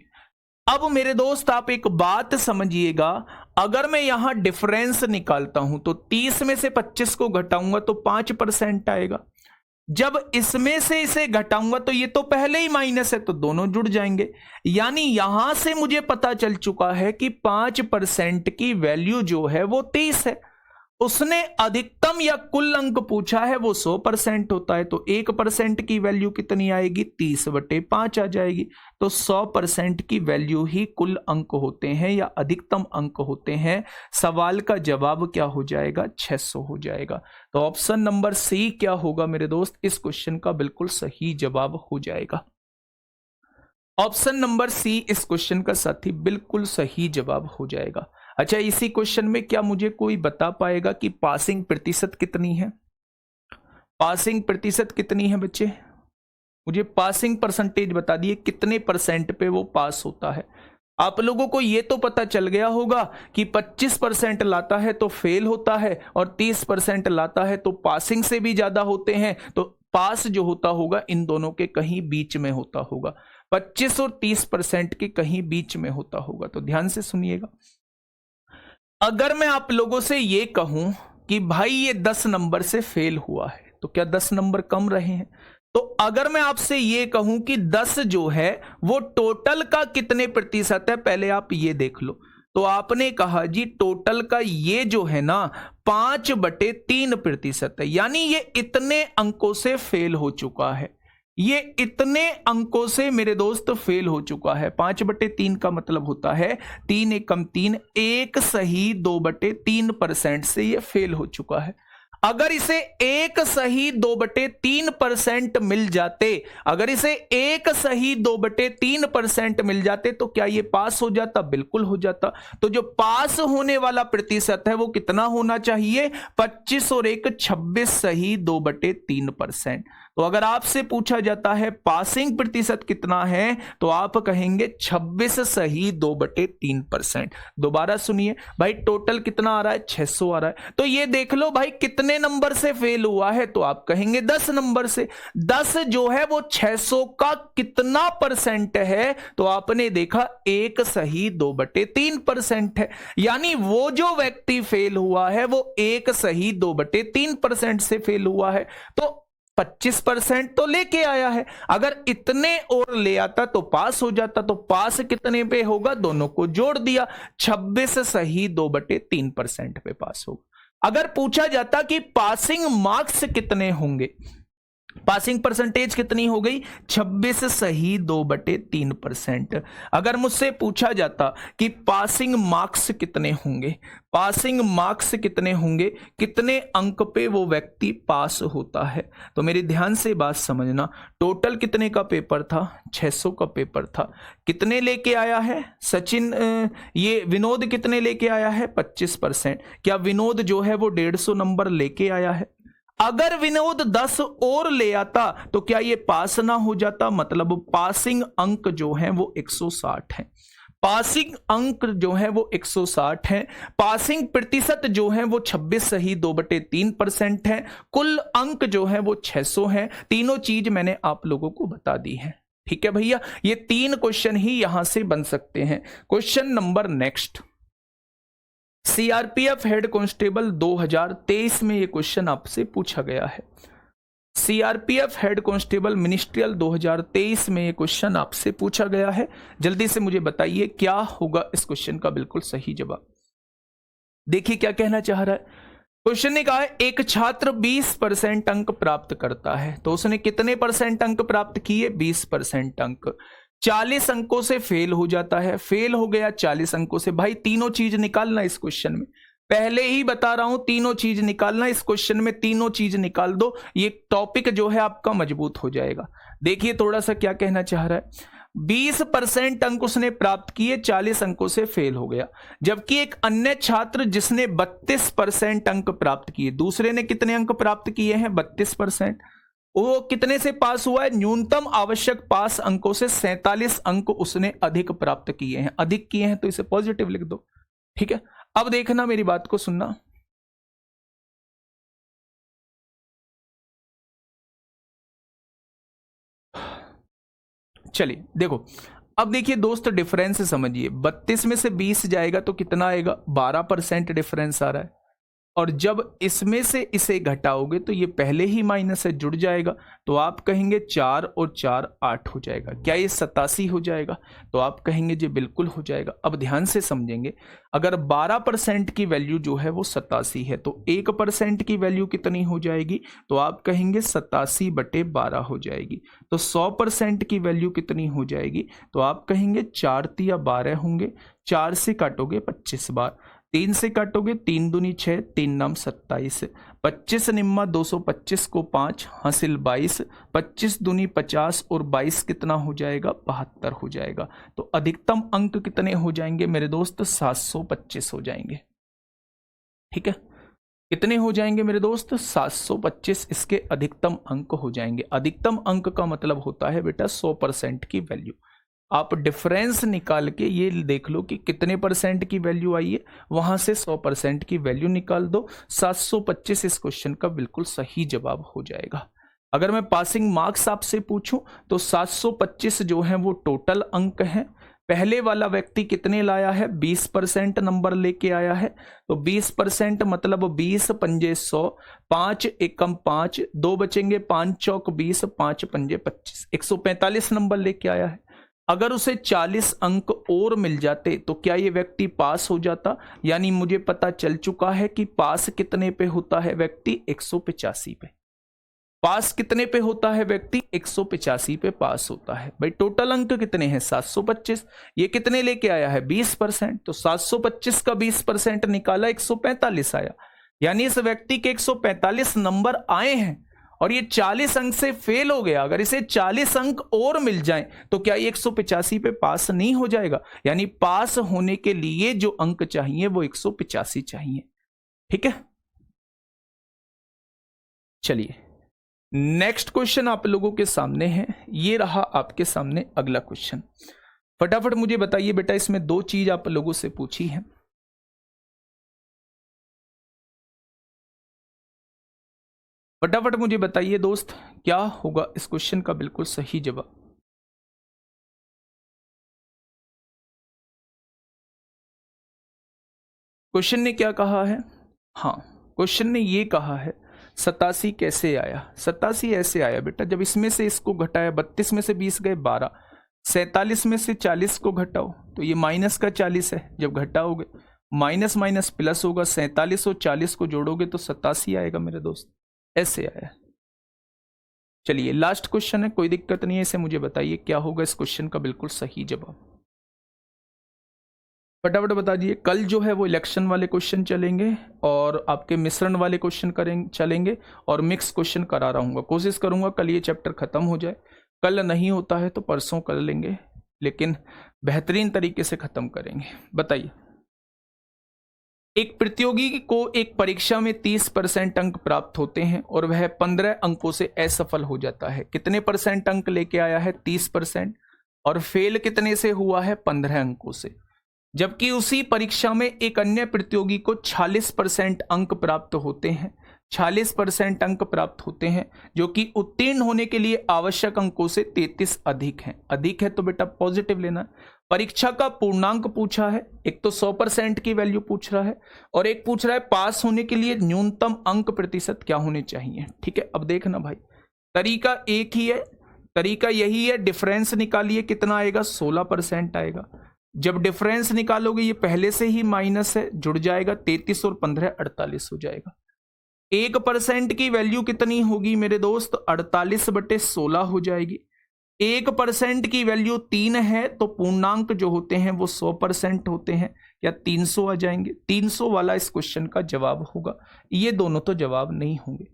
अब मेरे दोस्त आप एक बात समझिएगा, अगर मैं यहां डिफरेंस निकालता हूं तो 30 में से 25 को घटाऊंगा तो 5% आएगा। जब इसमें से इसे घटाऊंगा तो ये तो पहले ही माइनस है, तो दोनों जुड़ जाएंगे। यानी यहां से मुझे पता चल चुका है कि 5% की वैल्यू जो है वो 30 है। उसने अधिकतम या कुल अंक पूछा है, वो 100% होता है, तो 1% की वैल्यू कितनी आएगी? 30/5 आ जाएगी। तो 100% की वैल्यू ही कुल अंक होते हैं या अधिकतम अंक होते हैं। सवाल का जवाब क्या हो जाएगा? 600 हो जाएगा। तो ऑप्शन नंबर सी क्या होगा मेरे दोस्त? इस क्वेश्चन का बिल्कुल सही जवाब हो जाएगा। ऑप्शन नंबर सी इस क्वेश्चन का साथी बिल्कुल सही जवाब हो जाएगा। अच्छा, इसी क्वेश्चन में क्या मुझे कोई बता पाएगा कि पासिंग प्रतिशत कितनी है? पासिंग प्रतिशत कितनी है बच्चे? मुझे पासिंग परसेंटेज बता दिए, कितने परसेंट पे वो पास होता है। आप लोगों को ये तो पता चल गया होगा कि 25% लाता है तो फेल होता है, और 30% लाता है तो पासिंग से भी ज्यादा होते हैं। तो पास जो होता होगा इन दोनों के कहीं बीच में होता होगा, 25 और 30% के कहीं बीच में होता होगा। तो ध्यान से सुनिएगा, अगर मैं आप लोगों से ये कहूं कि भाई ये 10 नंबर से फेल हुआ है, तो क्या 10 नंबर कम रहे हैं? तो अगर मैं आपसे ये कहूं कि 10 जो है वो टोटल का कितने प्रतिशत है, पहले आप ये देख लो। तो आपने कहा जी टोटल का ये जो है ना 5/3% है, यानी ये इतने अंकों से फेल हो चुका है। ये इतने अंकों से मेरे दोस्त फेल हो चुका है। 5/3 का मतलब होता है 3 एकम 3, 1 सही 2/3% से ये फेल हो चुका है। अगर इसे 1 सही 2/3% मिल जाते, अगर इसे 1 सही 2/3% मिल जाते तो क्या ये पास हो जाता? बिल्कुल हो जाता। तो जो पास होने वाला प्रतिशत है वो कितना होना चाहिए? 25 और 1 26 सही 2/3%। तो अगर आपसे पूछा जाता है पासिंग प्रतिशत कितना है तो आप कहेंगे 26 सही 2/3%। दोबारा सुनिए भाई, टोटल कितना आ रहा है? 600 आ रहा है। तो ये देख लो भाई कितने नंबर से फेल हुआ है, तो आप कहेंगे 10 नंबर से। 10 जो है वो 600 का कितना परसेंट है? तो आपने देखा 1 सही 2/3% है। यानी वो जो व्यक्ति फेल हुआ है वो 1 सही 2/3% से फेल हुआ है। तो 25% तो लेके आया है। अगर इतने और ले आता तो पास हो जाता। तो पास कितने पे होगा? दोनों को जोड़ दिया, 26 सही 2/3% पे पास होगा। अगर पूछा जाता कि पासिंग मार्क्स कितने होंगे, पासिंग परसेंटेज कितनी हो गई? 26 सही 2/3%। अगर मुझसे पूछा जाता कि पासिंग मार्क्स कितने होंगे, पासिंग मार्क्स कितने होंगे, कितने अंक पे वो व्यक्ति पास होता है, तो मेरे ध्यान से बात समझना। टोटल कितने का पेपर था? 600 का पेपर था। कितने लेके आया है सचिन? ये विनोद कितने लेके आया है? 25%। क्या विनोद जो है वो 150 नंबर लेके आया है? अगर विनोद 10 और ले आता तो क्या ये पास ना हो जाता? मतलब पासिंग अंक जो है वो 160 है। पासिंग अंक जो है वो 160 है। पासिंग प्रतिशत जो है वो 26 सही 2/3% है। कुल अंक जो है वो 600 है। तीनों चीज मैंने आप लोगों को बता दी है। ठीक है भैया, ये 3 क्वेश्चन ही यहां से बन सकते हैं। Question number next, CRPF head constable 2023 में ये क्वेश्चन आपसे पूछा गया है। सीआरपीएफ हेड कांस्टेबल मिनिस्ट्रियल 2023 में ये क्वेश्चन आपसे पूछा गया है। जल्दी से मुझे बताइए क्या होगा इस क्वेश्चन का बिल्कुल सही जवाब। देखिए क्या कहना चाह रहा है। क्वेश्चन ने कहा है एक छात्र 20% अंक प्राप्त करता है, तो उसने कितने परसेंट अंक प्राप्त किए? 20% अंक। 40 अंकों से फेल हो जाता है, फेल हो गया 40 अंकों से। भाई तीनों चीज निकालना इस क्वेश्चन में, पहले ही बता रहा हूं तीनों चीज निकालना इस क्वेश्चन में, तीनों चीज निकाल दो, ये टॉपिक जो है आपका मजबूत हो जाएगा। देखिए थोड़ा सा क्या कहना चाह रहा है, 20% अंक उसने प्राप्त किए, 40 अंकों से फेल हो गया। जबकि एक अन्य छात्र जिसने 32% अंक प्राप्त किए, दूसरे ने कितने अंक प्राप्त किए हैं 32%, वो कितने से पास हुआ है, न्यूनतम आवश्यक पास अंकों से 47 अंक उसने अधिक प्राप्त किए हैं, अधिक किए हैं तो इसे पॉजिटिव लिख दो। ठीक है, अब देखना मेरी बात को सुनना, चलिए देखो, अब देखिए दोस्त डिफरेंस समझिए, 32 में से 20 जाएगा तो कितना आएगा, 12% डिफरेंस आ रहा है। और जब इसमें से इसे घटाओगे तो ये पहले ही माइनस से जुड़ जाएगा, तो आप कहेंगे 4 और 4 8 हो जाएगा। क्या ये 87 हो जाएगा, तो आप कहेंगे जी बिल्कुल हो जाएगा। अब ध्यान से समझेंगे, अगर 12% की वैल्यू जो है वो 87 है तो 1% की वैल्यू कितनी हो जाएगी, तो आप कहेंगे 87/12 हो जाएगी। तो 100% की वैल्यू कितनी हो जाएगी, तो आप कहेंगे 4 तिया 12 होंगे, 4 से काटोगे 25 बार, 3 से काटोगे 3 दूनी 6, 3 नाम 27, 25 निम्मा 225 को 5 हासिल 22, 25 दूनी 50 और 22 कितना हो जाएगा, 72 हो जाएगा। तो अधिकतम अंक कितने हो जाएंगे मेरे दोस्त, 725 हो जाएंगे। ठीक है, कितने हो जाएंगे मेरे दोस्त, 725 इसके अधिकतम अंक हो जाएंगे। अधिकतम अंक का मतलब होता है बेटा 100% की वैल्यू। आप डिफरेंस निकाल के ये देख लो कि कितने परसेंट की वैल्यू आई है, वहां से 100% की वैल्यू निकाल दो, 725 इस क्वेश्चन का बिल्कुल सही जवाब हो जाएगा। अगर मैं पासिंग मार्क्स आपसे पूछूं तो 725 जो है वो टोटल अंक हैं। पहले वाला व्यक्ति कितने लाया है, 20% नंबर लेके आया है, तो 20% मतलब 20 पंजे 100, 5 एकम 5, 2 बचेंगे, 5 चौक 20, 5 पंजे 25, 145 नंबर लेके आया है। अगर उसे 40 अंक और मिल जाते तो क्या ये व्यक्ति पास हो जाता, यानी मुझे पता चल चुका है कि पास कितने पे होता है व्यक्ति, 185 पे। पास कितने पे होता है व्यक्ति, 185 पे पास होता है। भाई टोटल अंक कितने हैं, 725, ये कितने लेके आया है, 20%, तो 725 का 20% निकाला, 145 आया, यानी इस व्यक्ति के 145 नंबर आए हैं और ये 40 अंक से फेल हो गया। अगर इसे 40 अंक और मिल जाएं तो क्या ये 185 पे पास नहीं हो जाएगा, यानी पास होने के लिए जो अंक चाहिए वो 185 चाहिए। ठीक है, चलिए नेक्स्ट क्वेश्चन आप लोगों के सामने है, ये रहा आपके सामने अगला क्वेश्चन। फटाफट मुझे बताइए बेटा, इसमें 2 चीज आप लोगों से पूछी है। फटाफट मुझे बताइए दोस्त, क्या होगा इस क्वेश्चन का बिल्कुल सही जवाब। क्वेश्चन ने क्या कहा है, हाँ क्वेश्चन ने ये कहा है 87 कैसे आया। 87 ऐसे आया बेटा, जब इसमें से इसको घटाया, 32 में से 20 गए 12, 47 में से 40 को घटाओ तो ये माइनस का 40 है, जब घटाओगे माइनस माइनस प्लस होगा, 47 और 40 को जोड़ोगे तो 87 आएगा मेरे दोस्त, ऐसे आया। चलिए लास्ट क्वेश्चन है, कोई दिक्कत नहीं है, इसे मुझे बताइए क्या होगा इस क्वेश्चन का बिल्कुल सही जवाब। फटाफट बता दिए। कल जो है वो इलेक्शन वाले क्वेश्चन चलेंगे और आपके मिश्रण वाले क्वेश्चन चलेंगे और मिक्स क्वेश्चन करा रहा हूँ। कोशिश करूंगा कल ये चैप्टर खत्म हो जाए, कल नहीं होता है तो परसों कर लेंगे, लेकिन बेहतरीन तरीके से खत्म करेंगे। बताइए, एक प्रतियोगी को एक परीक्षा में 30% अंक प्राप्त होते हैं और वह 15 अंकों से असफल हो जाता है। कितने परसेंट अंक लेके आया है, 30%, और फेल कितने से हुआ है, 15 अंकों से। जबकि उसी परीक्षा में एक अन्य प्रतियोगी को 46% अंक प्राप्त होते हैं, 46% अंक प्राप्त होते हैं, जो कि उत्तीर्ण होने के लिए आवश्यक अंकों से 33 अधिक हैं। अधिक है तो बेटा पॉजिटिव लेना। परीक्षा का पूर्णांक पूछा है, एक तो 100% की वैल्यू पूछ रहा है और एक पूछ रहा है पास होने के लिए न्यूनतम अंक प्रतिशत क्या होने चाहिए। ठीक है, अब देखना भाई, तरीका एक ही है, तरीका यही है, डिफरेंस निकालिए, कितना आएगा, 16% आएगा। जब डिफरेंस निकालोगे ये पहले से ही माइनस है, जुड़ जाएगा, 33 और 15 48 हो जाएगा। 1% की वैल्यू कितनी होगी मेरे दोस्त, 48/16 हो जाएगी। 1% की वैल्यू 3 है तो पूर्णांक जो होते हैं वो 100% होते हैं, या 300 आ जाएंगे। 300 वाला इस क्वेश्चन का जवाब होगा। ये दोनों तो जवाब नहीं होंगे।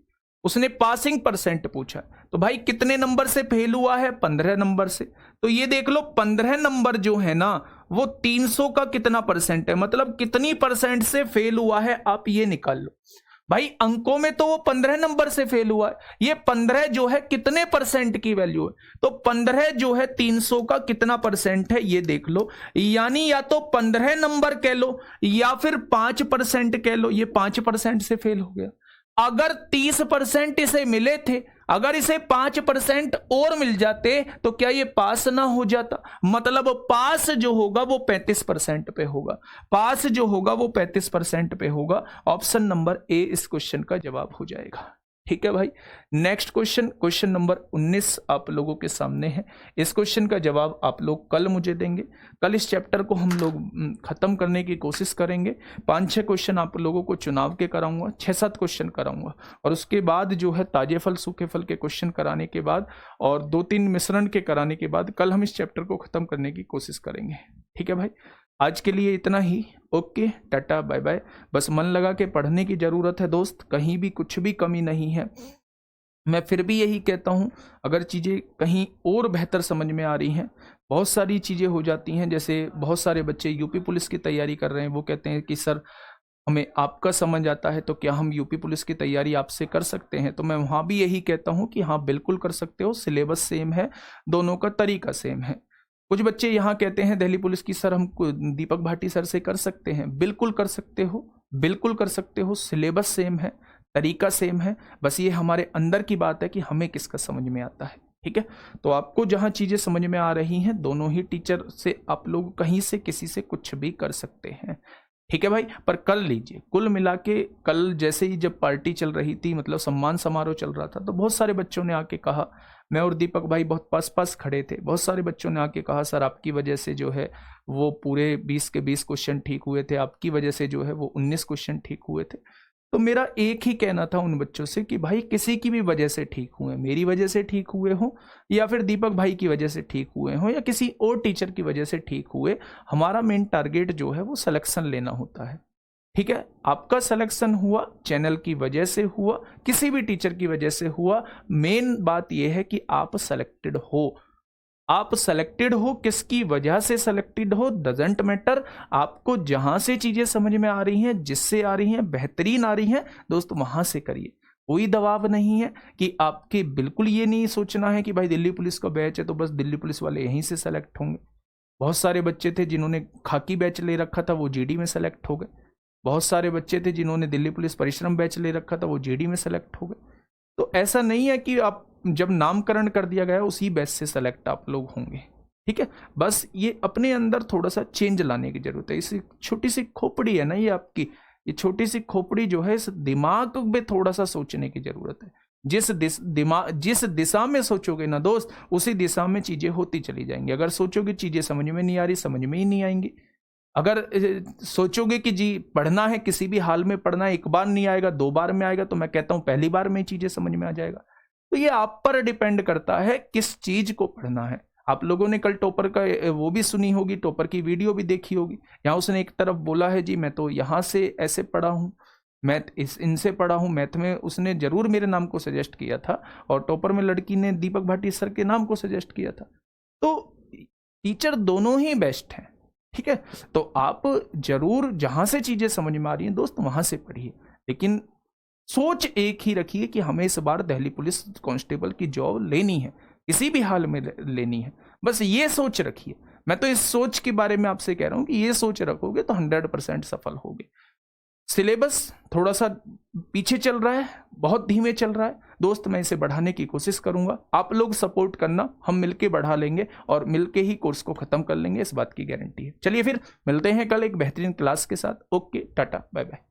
उसने पासिंग परसेंट पूछा, तो भाई कितने नंबर से फेल हुआ है? 15 नंबर से। तो ये देख लो 15 नंबर जो है ना वो 300 का कितना परसेंट है, मतलब कितनी परसेंट से फेल हुआ है, आप ये निकाल लो। भाई अंकों में तो वो 15 नंबर से फेल हुआ है, ये 15 जो है कितने परसेंट की वैल्यू है, तो 15 जो है 300 का कितना परसेंट है ये देख लो। यानी या तो 15 नंबर कह लो या फिर 5% कह लो, ये 5% से फेल हो गया। अगर 30% इसे मिले थे, अगर इसे 5% और मिल जाते तो क्या ये पास ना हो जाता? मतलब पास जो होगा वो 35% पे होगा, पास जो होगा वो 35% पे होगा। ऑप्शन नंबर ए इस क्वेश्चन का जवाब हो जाएगा। ठीक है भाई, नेक्स्ट क्वेश्चन, क्वेश्चन नंबर 19 आप लोगों के सामने है। इस क्वेश्चन का जवाब आप लोग कल मुझे देंगे। कल इस चैप्टर को हम लोग खत्म करने की कोशिश करेंगे। 5-6 क्वेश्चन आप लोगों को चुनाव के कराऊंगा, 6-7 क्वेश्चन कराऊंगा, और उसके बाद जो है ताजे फल सूखे फल के क्वेश्चन कराने के बाद और 2-3 मिश्रण के कराने के बाद कल हम इस चैप्टर को खत्म करने की कोशिश करेंगे। ठीक है भाई, आज के लिए इतना ही। Okay, tata bye bye. बस मन लगा के पढ़ने की ज़रूरत है दोस्त, कहीं भी कुछ भी कमी नहीं है। मैं फिर भी यही कहता हूँ, अगर चीज़ें कहीं और बेहतर समझ में आ रही हैं, बहुत सारी चीज़ें हो जाती हैं, जैसे बहुत सारे बच्चे यूपी पुलिस की तैयारी कर रहे हैं, वो कहते हैं कि सर हमें आपका समझ आता है तो क्या हम यूपी पुलिस की तैयारी आपसे कर सकते हैं? तो मैं वहाँ भी यही कहता हूँ कि हाँ बिल्कुल कर सकते हो, सिलेबस सेम है, दोनों का तरीका सेम है। कुछ बच्चे यहाँ कहते हैं दिल्ली पुलिस की सर हम दीपक भाटी सर से कर सकते हैं। बिल्कुल कर सकते हो, बिल्कुल कर सकते हो, सिलेबस सेम है, तरीका सेम है, बस ये हमारे अंदर की बात है कि हमें किसका समझ में आता है। ठीक है, तो आपको जहाँ चीज़ें समझ में आ रही हैं दोनों ही टीचर से आप लोग कहीं से किसी से कुछ भी कर सकते हैं। ठीक है भाई, पर कल लीजिए, कुल मिला के कल जैसे ही जब पार्टी चल रही थी, मतलब सम्मान समारोह चल रहा था, तो बहुत सारे बच्चों ने आके कहा, मैं और दीपक भाई बहुत पास पास खड़े थे, बहुत सारे बच्चों ने आके कहा सर आपकी वजह से जो है वो पूरे 20 के 20 क्वेश्चन ठीक हुए थे, आपकी वजह से जो है वो 19 क्वेश्चन ठीक हुए थे। तो मेरा एक ही कहना था उन बच्चों से कि भाई किसी की भी वजह से ठीक हुए, मेरी वजह से ठीक हुए हो या फिर दीपक भाई की वजह से ठीक हुए हो या किसी और टीचर की वजह से ठीक हुए, हमारा मेन टारगेट जो है वो सिलेक्शन लेना होता है। ठीक है, आपका सिलेक्शन हुआ चैनल की वजह से हुआ, किसी भी टीचर की वजह से हुआ, मेन बात यह है कि आप सेलेक्टेड हो। आप सेलेक्टेड हो, किसकी वजह से सेलेक्टेड हो डजंट मैटर। आपको जहां से चीजें समझ में आ रही हैं, जिससे आ रही हैं, बेहतरीन आ रही हैं दोस्त, वहां से करिए। कोई दबाव नहीं है कि आपके, बिल्कुल ये नहीं सोचना है कि भाई दिल्ली पुलिस का बैच है तो बस दिल्ली पुलिस वाले यहीं से सेलेक्ट होंगे। बहुत सारे बच्चे थे जिन्होंने खाकी बैच ले रखा था, वो जीडी में सेलेक्ट हो गए। बहुत सारे बच्चे थे जिन्होंने दिल्ली पुलिस परिश्रम बैच ले रखा था, वो जीडी में सेलेक्ट हो गए। तो ऐसा नहीं है कि आप जब नामकरण कर दिया गया उसी बैच से सेलेक्ट आप लोग होंगे। ठीक है, बस ये अपने अंदर थोड़ा सा चेंज लाने की जरूरत है। इसी छोटी सी खोपड़ी है ना ये आपकी, ये छोटी सी खोपड़ी जो है इस दिमाग में थोड़ा सा सोचने की जरूरत है। जिस दिशा में सोचोगे ना दोस्त, उसी दिशा में चीजें होती चली जाएंगी। अगर सोचोगे चीजें समझ में नहीं आ रही, समझ में ही नहीं आएंगी। अगर सोचोगे कि जी पढ़ना है, किसी भी हाल में पढ़ना है, एक बार नहीं आएगा 2 बार में आएगा, तो मैं कहता हूं पहली बार में चीजें समझ में आ जाएगा। तो ये आप पर डिपेंड करता है किस चीज को पढ़ना है। आप लोगों ने कल टॉपर का वो भी सुनी होगी, टॉपर की वीडियो भी देखी होगी। यहाँ उसने एक तरफ बोला है जी मैं तो यहाँ से ऐसे पढ़ा हूँ, मैथ इनसे पढ़ा हूँ, मैथ में उसने जरूर मेरे नाम को सजेस्ट किया था, और टॉपर में लड़की ने दीपक भाटी सर के नाम को सजेस्ट किया था। तो टीचर दोनों ही बेस्ट हैं। ठीक है, तो आप जरूर जहां से चीजें समझ में आ रही हैं दोस्त वहां से पढ़िए, लेकिन सोच एक ही रखिए कि हमें इस बार दिल्ली पुलिस कांस्टेबल की जॉब लेनी है, किसी भी हाल में लेनी है। बस ये सोच रखिए। मैं तो इस सोच के बारे में आपसे कह रहा हूं कि ये सोच रखोगे तो 100% सफल होगे। सिलेबस थोड़ा सा पीछे चल रहा है, बहुत धीमे चल रहा है दोस्त, मैं इसे बढ़ाने की कोशिश करूंगा। आप लोग सपोर्ट करना, हम मिलके बढ़ा लेंगे और मिलके ही कोर्स को खत्म कर लेंगे, इस बात की गारंटी है। चलिए फिर मिलते हैं कल एक बेहतरीन क्लास के साथ। Okay, tata bye bye.